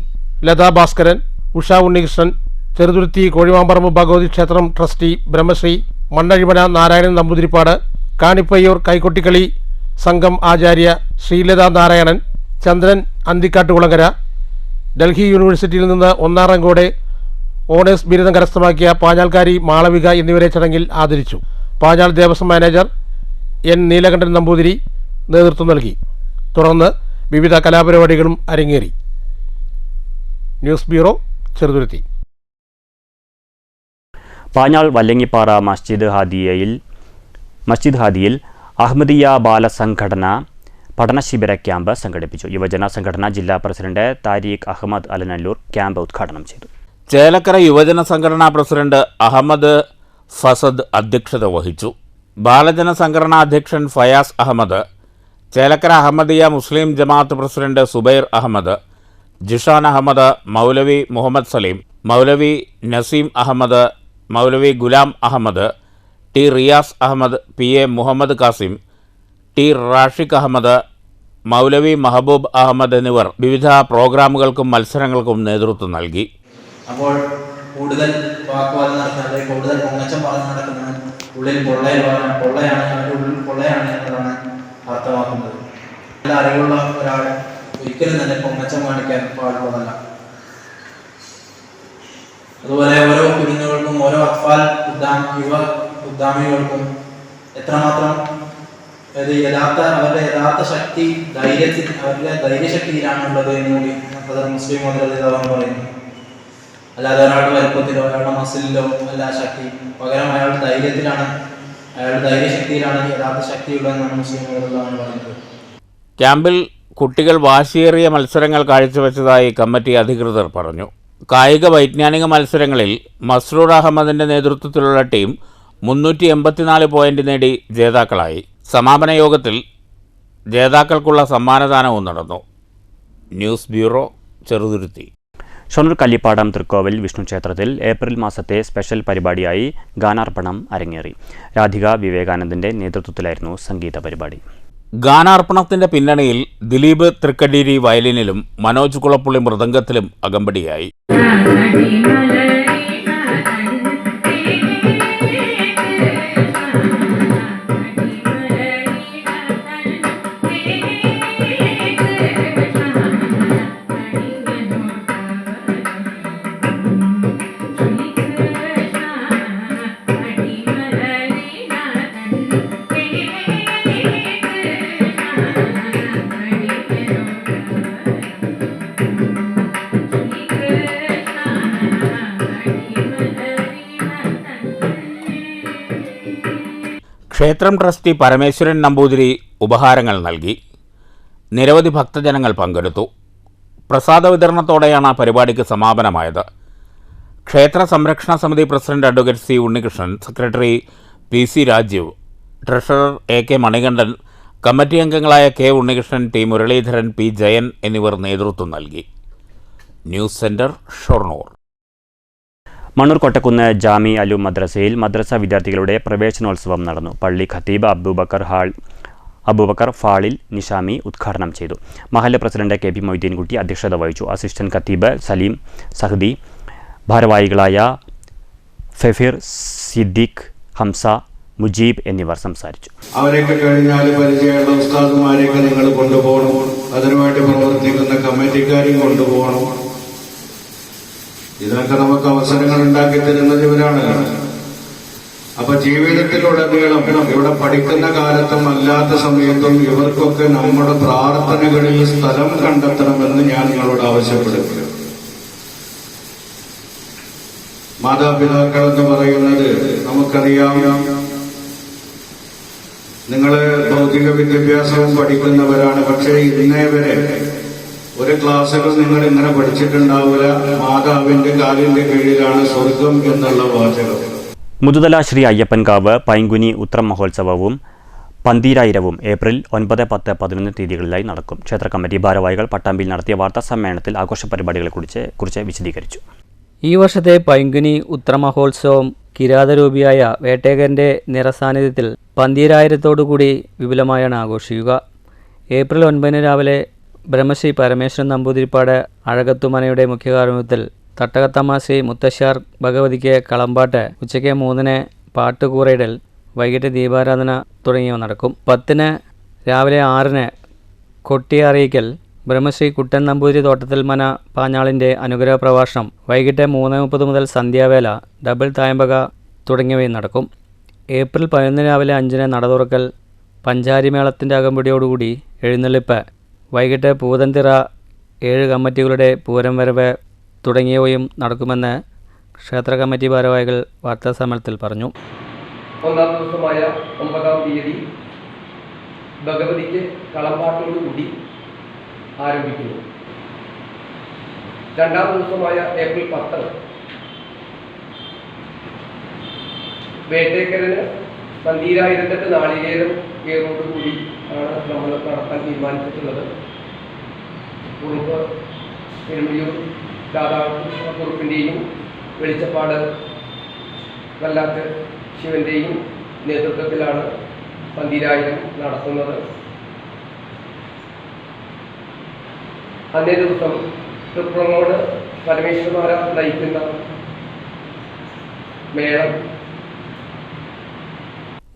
Latha Bhaskaran, Usha Unnikrishnan, Cheruthuruthy Kozhimamparamba Bhagavathi ക്ഷേത്രം ട്രസ്റ്റി ബ്രഹ്മശ്രീ മണ്ണഴിമന നാരായണൻ നമ്പൂതിരിപ്പാട്, കാണിപ്പയ്യൂർ കൈക്കൊട്ടിക്കളി സംഘം ആചാര്യ ശ്രീലത നാരായണൻ, ചന്ദ്രൻ അന്തിക്കാട്ടുകുളങ്ങര, ഡൽഹി യൂണിവേഴ്സിറ്റിയിൽ നിന്ന് 1ാം റാങ്കോടെ ഓണേഴ്സ് ബിരുദം കരസ്ഥമാക്കിയ പാഞ്ഞാൾക്കാരി മാളവിക എന്നിവരെ ചടങ്ങിൽ ആദരിച്ചു. പാഞ്ഞാൾ ദേവസ്വം മാനേജർ എൻ നീലകണ്ഠൻ നമ്പൂതിരി നേതൃത്വം നൽകി. തുടർന്ന് വിവിധ കലാപരിപാടികളും അരങ്ങേറി. News bureau, Cheruthuruthy. പാഞ്ഞാൾ വല്ലങ്ങിപ്പാറ മസ്ജിദ് ഹാദിയിൽ അഹമ്മദിയ ബാലസംഘടന പഠനശിബിര ക്യാമ്പ് സംഘടിപ്പിച്ചു. യുവജന സംഘടന ജില്ലാ പ്രസിഡന്റ് താരിഖ് അഹമ്മദ് അലനല്ലൂർ ക്യാമ്പ് ഉദ്ഘാടനം ചെയ്തു. ചേലക്കര യുവജന സംഘടനാ പ്രസിഡന്റ് അഹമ്മദ് ഫസദ് അധ്യക്ഷത വഹിച്ചു. ബാലജന സംഘടനാ അധ്യക്ഷൻ Fayas Ahmed, Chelakkara Ahmadiyya Muslim Jamaat president Zubair Ahmed, Jishan Ahmed, Maulavi Muhammad Saleem, Maulavi Naseem Ahmed, Maulavi Ghulam Ahmed, T Riyas Ahmed, P A Muhammad Kasim, T Rashiq Ahmed, Maulavi Mahboob Ahmed എന്നിവർ വിവിധ പ്രോഗ്രാമുകൾക്കും മത്സരങ്ങൾക്കും നേതൃത്വം നൽകി. അപ്പോൾ കൂടുതൽ വാക്കുവാദം നടക്കുന്നത്, കൂടുതൽ പൊങ്ങച്ചം പറഞ്ഞു നടക്കുന്നവൻ ഉള്ളിൽ പൊള്ളയാണ് എന്നതാണ് അർത്ഥമാക്കുന്നത്. നല്ല അറിവുള്ള ഒരാൾ ഒരിക്കലും തന്നെ പൊങ്ങച്ചം കാണിക്കാൻ പാടുള്ളതല്ല. അതുപോലെ ഓരോ കുഞ്ഞുങ്ങൾക്കും ഓരോ അത്ഫാൽ യുവ ഉദ്ധാമികൾക്കും എത്രമാത്രം അവരുടെ യഥാർത്ഥ ശക്തി അവരുടെ ധൈര്യശക്തിയിലാണുള്ളത് എന്നുകൂടി മുസ്ലിം മോദി പറയുന്നു. അല്ലാതെ ഒരാളുടെ വലുപ്പത്തിലോ ഒരാളുടെ മസിലിലോ അല്ല ശക്തി, പകരം അയാളുടെ ധൈര്യത്തിലാണ്, അയാളുടെ ധൈര്യശക്തിയിലാണ് യഥാർത്ഥ ശക്തിയുള്ളതെന്നാണ് മുസ്ലിം മോദി പറയുന്നത്. ക്യാമ്പിൽ കുട്ടികൾ വാശിയേറിയ മത്സരങ്ങൾ കാഴ്ചവെച്ചതായി കമ്മിറ്റി അധികൃതർ പറഞ്ഞു. കായിക വൈജ്ഞാനിക മത്സരങ്ങളിൽ മസ്റൂർ അഹമ്മദിന്റെ നേതൃത്വത്തിലുള്ള ടീം 384 പോയിന്റ് നേടി ജേതാക്കളായി. സമാപന യോഗത്തിൽ ജേതാക്കൾക്കുള്ള സമ്മാനദാനവും നടന്നു. News bureau, Cheruthuruthy. ഷൊർണൂർ കല്ലിപ്പാടം തൃക്കോവിൽ വിഷ്ണു ക്ഷേത്രത്തിൽ ഏപ്രിൽ മാസത്തെ സ്പെഷ്യൽ പരിപാടിയായി ഗാനാർപ്പണം അരങ്ങേറി. രാധിക വിവേകാനന്ദന്റെ നേതൃത്വത്തിലായിരുന്നു സംഗീത പരിപാടി. ഗാനാർപ്പണത്തിന്റെ പിന്നണിയിൽ ദിലീപ് തൃക്കടീരി വയലിനിലും മനോജ് കുളപ്പുള്ളി മൃദംഗത്തിലും അകമ്പടിയായി. ക്ഷേത്രം ട്രസ്റ്റി പരമേശ്വരൻ നമ്പൂതിരി ഉപഹാരങ്ങൾ നൽകി. നിരവധി ഭക്തജനങ്ങൾ പങ്കെടുത്തു. പ്രസാദ വിതരണത്തോടെയാണ് പരിപാടിക്ക് സമാപനമായത്. ക്ഷേത്ര സംരക്ഷണ സമിതി president advocate C Unnikrishnan, secretary P C Rajeev, treasurer A K Manikandan, committee അംഗങ്ങളായ K Unnikrishnan, T Muraleedharan, P Jayan എന്നിവർ നേതൃത്വം നൽകി. News centre, Shoranur. മണ്ണൂർ കൊട്ടക്കുന്ന് ജാമി അലു മദ്രസയിൽ മദ്രസ വിദ്യാർത്ഥികളുടെ പ്രവേശനോത്സവം നടന്നു. പള്ളി ഖത്തീബ് അബൂബക്കർ ഫാളിൽ നിഷാമി ഉദ്ഘാടനം ചെയ്തു. മഹല്ല് പ്രസിഡന്റ് കെ പി മൊയ്തീൻകുട്ടി അധ്യക്ഷത വഹിച്ചു. അസിസ്റ്റന്റ് ഖത്തീബ് സലീം സഹദി, ഭാരവാഹികളായ ഫെഫീർ, സിദ്ദീഖ്, ഹംസ, മുജീബ് എന്നിവർ സംസാരിച്ചു. അവരെയൊക്കെ കഴിഞ്ഞാൽ പരിചയമുള്ള ഉസ്താദുമാരെയൊക്കെ നിങ്ങൾ കൊണ്ടുപോകണം. അതിനുവേണ്ടി പ്രവർത്തിക്കുന്ന കമ്മിറ്റിക്കാരെയും കൊണ്ടുപോകണം. ഇതിനൊക്കെ നമുക്ക് അവസരങ്ങൾ ഉണ്ടാക്കി തരുന്നത് ഇവരാണല്ലോ. അപ്പൊ ജീവിതത്തിലുടനീളം ഇവിടെ പഠിക്കുന്ന കാലത്തും അല്ലാത്ത സമയത്തും ഇവർക്കൊക്കെ നമ്മുടെ പ്രാർത്ഥനകളിൽ സ്ഥലം കണ്ടെത്തണമെന്ന് ഞാൻ നിങ്ങളോട് ആവശ്യപ്പെടുന്നു. മാതാപിതാക്കൾ എന്ന് പറയുന്നത് നമുക്കറിയാം, നിങ്ങള് ഭൗതിക വിദ്യാഭ്യാസവും പഠിക്കുന്നവരാണ്. പക്ഷേ ഇന്നേ വരെ ഒരു ക്ലാസ്സിലും നിങ്ങൾ ഇങ്ങനെ പഠിച്ചിട്ടുണ്ടാവില്ല. മാതാവിന്റെ കാലിന്റെ കീഴിലാണ് സ്വർഗം എന്നുള്ള വാചകം. മുതുതല ശ്രീ അയ്യപ്പൻകാവ് പൈങ്കുനി ഉത്രം മഹോത്സവവും പന്തീരായിരവും ഏപ്രിൽ 9, 10, 11 തീയതികളിലായി നടക്കും. ക്ഷേത്ര കമ്മിറ്റി ഭാരവാഹികൾ പട്ടാമ്പിയിൽ നടത്തിയ വാർത്താ സമ്മേളനത്തിൽ ആഘോഷ പരിപാടികളെക്കുറിച്ച് വിശദീകരിച്ചു. ഈ വർഷത്തെ പൈങ്കുനി ഉത്രമഹോത്സവം കിരാതരൂപിയായ വേട്ടേകൻ്റെ നിറസാന്നിധ്യത്തിൽ 12,000-ഓടുകൂടി വിപുലമായാണ് ആഘോഷിക്കുക. ഏപ്രിൽ 9 രാവിലെ ബ്രഹ്മശ്രീ പരമേശ്വരൻ നമ്പൂതിരിപ്പാട് അഴകത്തുമനയുടെ മുഖ്യകാർമ്മികത്തിൽ തട്ടകത്തമ്മ ശ്രീ മുത്തശ്ശാർ ഭഗവതിക്ക് കളമ്പാട്ട്, ഉച്ചയ്ക്ക് 3-ന് പാട്ടുകൂറയിടൽ, വൈകിട്ട് ദീപാരാധന തുടങ്ങിയവ നടക്കും. 10-ന് രാവിലെ 6-ന് കൊട്ടി അറിയിക്കൽ, ബ്രഹ്മശ്രീ കുട്ടൻ നമ്പൂതിരി തോട്ടത്തിൽ മന പാഞ്ഞാളിൻ്റെ അനുഗ്രഹ പ്രഭാഷണം, വൈകിട്ട് 3:30 മുതൽ സന്ധ്യാവേല, ഡബിൾ തായമ്പക തുടങ്ങിയവയും നടക്കും. ഏപ്രിൽ 11 രാവിലെ 5-ന് നട തുറക്കൽ, പഞ്ചാരിമേളത്തിൻ്റെ അകമ്പടിയോടുകൂടി എഴുന്നള്ളിപ്പ്, വൈകിട്ട് പൂതൻതിറ, 7 കമ്മിറ്റികളുടെ പൂരം വരവ് തുടങ്ങിയവയും നടക്കുമെന്ന് ക്ഷേത്ര കമ്മിറ്റി ഭാരവാഹികൾ വാർത്താസമ്മേളനത്തിൽ പറഞ്ഞു. 1-ാം ദിവസമായ 9-ാം തീയതി ഭഗവതിക്ക് കളമ്പാട്ടോടുകൂടി ആരംഭിക്കുന്നു. 2-ാം ദിവസമായ ഏപ്രിൽ 10 വേട്ടേക്കരന് 12,008 നാളികേരം ഏറോടുകൂടി ആണ് നമ്മൾ നടത്താൻ തീരുമാനിച്ചിട്ടുള്ളത്. കുറുപ്പ് എരുമയൂർ കുറുപ്പിൻ്റെയും വെളിച്ചപ്പാട് വല്ലാത്ത ശിവൻ്റെയും നേതൃത്വത്തിലാണ് 12,000 നടത്തുന്നത്. അന്നേ ദിവസം തൃപ്രങ്ങോട് പരമേശ്വരന്മാര നയിക്കുന്ന മേളം.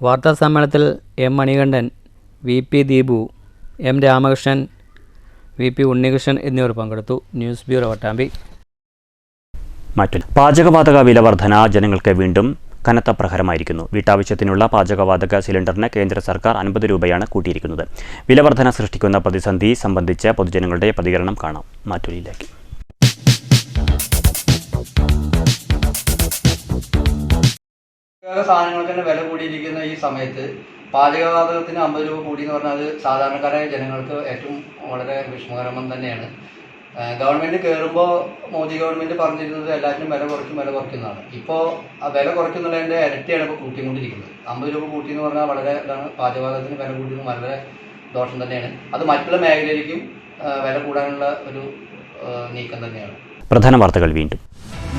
വാർത്താസമ്മേളനത്തിൽ M Manikandan, VP Deepu, M Ramakrishnan, VP Unnikrishnan എന്നിവർ പങ്കെടുത്തു. News bureau Pattambi. പാചകവാതക വില വർധന ജനങ്ങൾക്ക് വീണ്ടും കനത്ത പ്രഹരമായിരിക്കുന്നു. വീട്ടാവശ്യത്തിനുള്ള പാചകവാതക സിലിണ്ടറിന് കേന്ദ്ര സർക്കാർ 50 രൂപയാണ് കൂട്ടിയിരിക്കുന്നത്. വില വർധന സൃഷ്ടിക്കുന്ന പ്രതിസന്ധി സംബന്ധിച്ച് പൊതുജനങ്ങളുടെ പ്രതികരണം കാണാം. മാറ്റൂരിയിലേക്ക്. സാധനങ്ങൾക്ക് വില കൂടിയിരിക്കുന്ന ഈ സമയത്ത് പാചകവാതകത്തിന് 50 രൂപ കൂടി എന്ന് പറഞ്ഞാൽ അത് സാധാരണക്കാരായ ജനങ്ങൾക്ക് ഏറ്റവും വളരെ വിഷമകരം തന്നെയാണ്. ഗവൺമെൻറ് കയറുമ്പോൾ മോദി ഗവൺമെൻറ് പറഞ്ഞിരുന്നത് എല്ലാത്തിനും വില കുറയ്ക്കുന്നതാണ്. ഇപ്പോൾ ആ വില കുറയ്ക്കുന്നുള്ളതിൻ്റെ ഇരട്ടിയാണ് ഇപ്പോൾ കൂട്ടിക്കൊണ്ടിരിക്കുന്നത്. 50 രൂപ കൂട്ടി എന്ന് പറഞ്ഞാൽ വളരെ ഇതാണ്. പാചകവാതകത്തിന് വില കൂട്ടിയത് വളരെ ദോഷം തന്നെയാണ്. അത് മറ്റുള്ള മേഖലയിലേക്കും വില കൂടാനുള്ള ഒരു നീക്കം തന്നെയാണ്. പ്രധാന വാർത്തകൾ വീണ്ടും.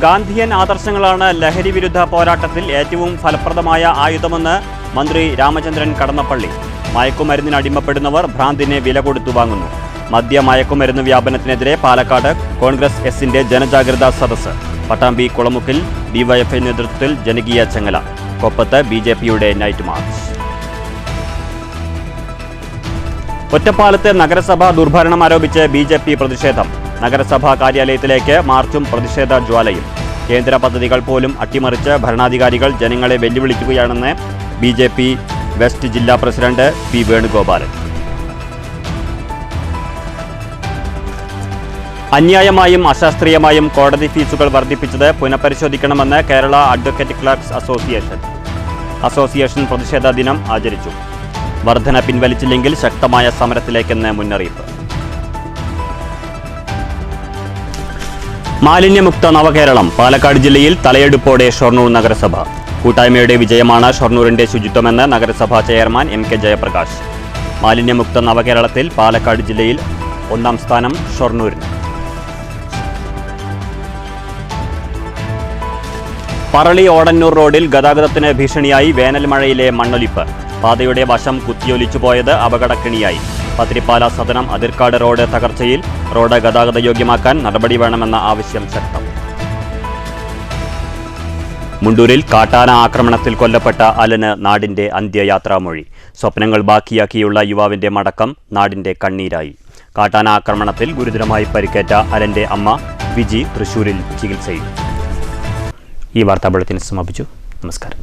ഗാന്ധിയൻ ആദർശങ്ങളാണ് ലഹരി വിരുദ്ധ പോരാട്ടത്തിൽ ഏറ്റവും ഫലപ്രദമായ ആയുധമെന്ന് മന്ത്രി രാമചന്ദ്രൻ കടന്നപ്പള്ളി. മയക്കുമരുന്നിന് അടിമപ്പെടുന്നവർ ഭ്രാന്തിനെ വില കൊടുത്തു വാങ്ങുന്നു. മദ്യ മയക്കുമരുന്ന് വ്യാപനത്തിനെതിരെ പാലക്കാട് കോൺഗ്രസ് എസിന്റെ ജനജാഗ്രതാ സദസ്സ്. പട്ടാമ്പി കുളമുക്കിൽ ഡിവൈഎഫ്ഐ നേതൃത്വത്തിൽ ജനകീയ ചങ്ങല. കൊപ്പത്ത് BJPയുടെ നൈറ്റ് മാർച്ച്. ഒറ്റപ്പാലത്ത് നഗരസഭ ദുർഭരണം ആരോപിച്ച് BJP പ്രതിഷേധം. നഗരസഭാ കാര്യാലയത്തിലേക്ക് മാർച്ചും പ്രതിഷേധ ജ്വാലയും. കേന്ദ്ര പദ്ധതികൾ പോലും അട്ടിമറിച്ച് ഭരണാധികാരികൾ ജനങ്ങളെ വെല്ലുവിളിക്കുകയാണെന്ന് BJP വെസ്റ്റ് ജില്ലാ പ്രസിഡന്റ് P വേണുഗോപാലൻ. അന്യായമായും അശാസ്ത്രീയമായും കോടതി ഫീസുകൾ വർദ്ധിപ്പിച്ചത് പുനഃപരിശോധിക്കണമെന്ന് കേരള അഡ്വക്കേറ്റ് ക്ലർക്സ് അസോസിയേഷൻ പ്രതിഷേധ ദിനം ആചരിച്ചു. വർധന പിൻവലിച്ചില്ലെങ്കിൽ ശക്തമായ സമരത്തിലേക്കെന്ന് മുന്നറിയിപ്പ്. മാലിന്യമുക്ത നവകേരളം. പാലക്കാട് ജില്ലയിൽ തലയെടുപ്പോടെ ഷൊർണൂർ നഗരസഭ. കൂട്ടായ്മയുടെ വിജയമാണ് ഷൊർണൂരിന്റെ ശുചിത്വമെന്ന് നഗരസഭാ ചെയർമാൻ MK ജയപ്രകാശ്. മാലിന്യമുക്ത നവകേരളത്തിൽ പാലക്കാട് ജില്ലയിൽ 1-ാം സ്ഥാനം ഷൊർണൂരിന്. പറളി ഓടന്നൂർ റോഡിൽ ഗതാഗതത്തിന് ഭീഷണിയായി വേനൽ മഴയിലെ മണ്ണൊലിപ്പ്. പാതയുടെ വശം കുത്തിയൊലിച്ചു പോയത് അപകടക്കെണിയായി. പത്തിരിപ്പാല സദനം അതിർക്കാട് റോഡ് തകർച്ചയിൽ. റോഡ് ഗതാഗത യോഗ്യമാക്കാൻ നടപടി വേണമെന്ന ആവശ്യം ശക്തം. മുണ്ടൂരിൽ കാട്ടാന ആക്രമണത്തിൽ കൊല്ലപ്പെട്ട അലന് നാടിന്റെ അന്ത്യയാത്രാമൊഴി. സ്വപ്നങ്ങൾ ബാക്കിയാക്കിയുള്ള യുവാവിന്റെ മടക്കം നാടിന്റെ കണ്ണീരായി. കാട്ടാന ആക്രമണത്തിൽ ഗുരുതരമായി പരിക്കേറ്റ അലന്റെ അമ്മ വിജി തൃശൂരിൽ ചികിത്സയിൽ. ഈ വാർത്താ ബുള്ളറ്റിൻ സമാപിച്ചു. നമസ്കാരം.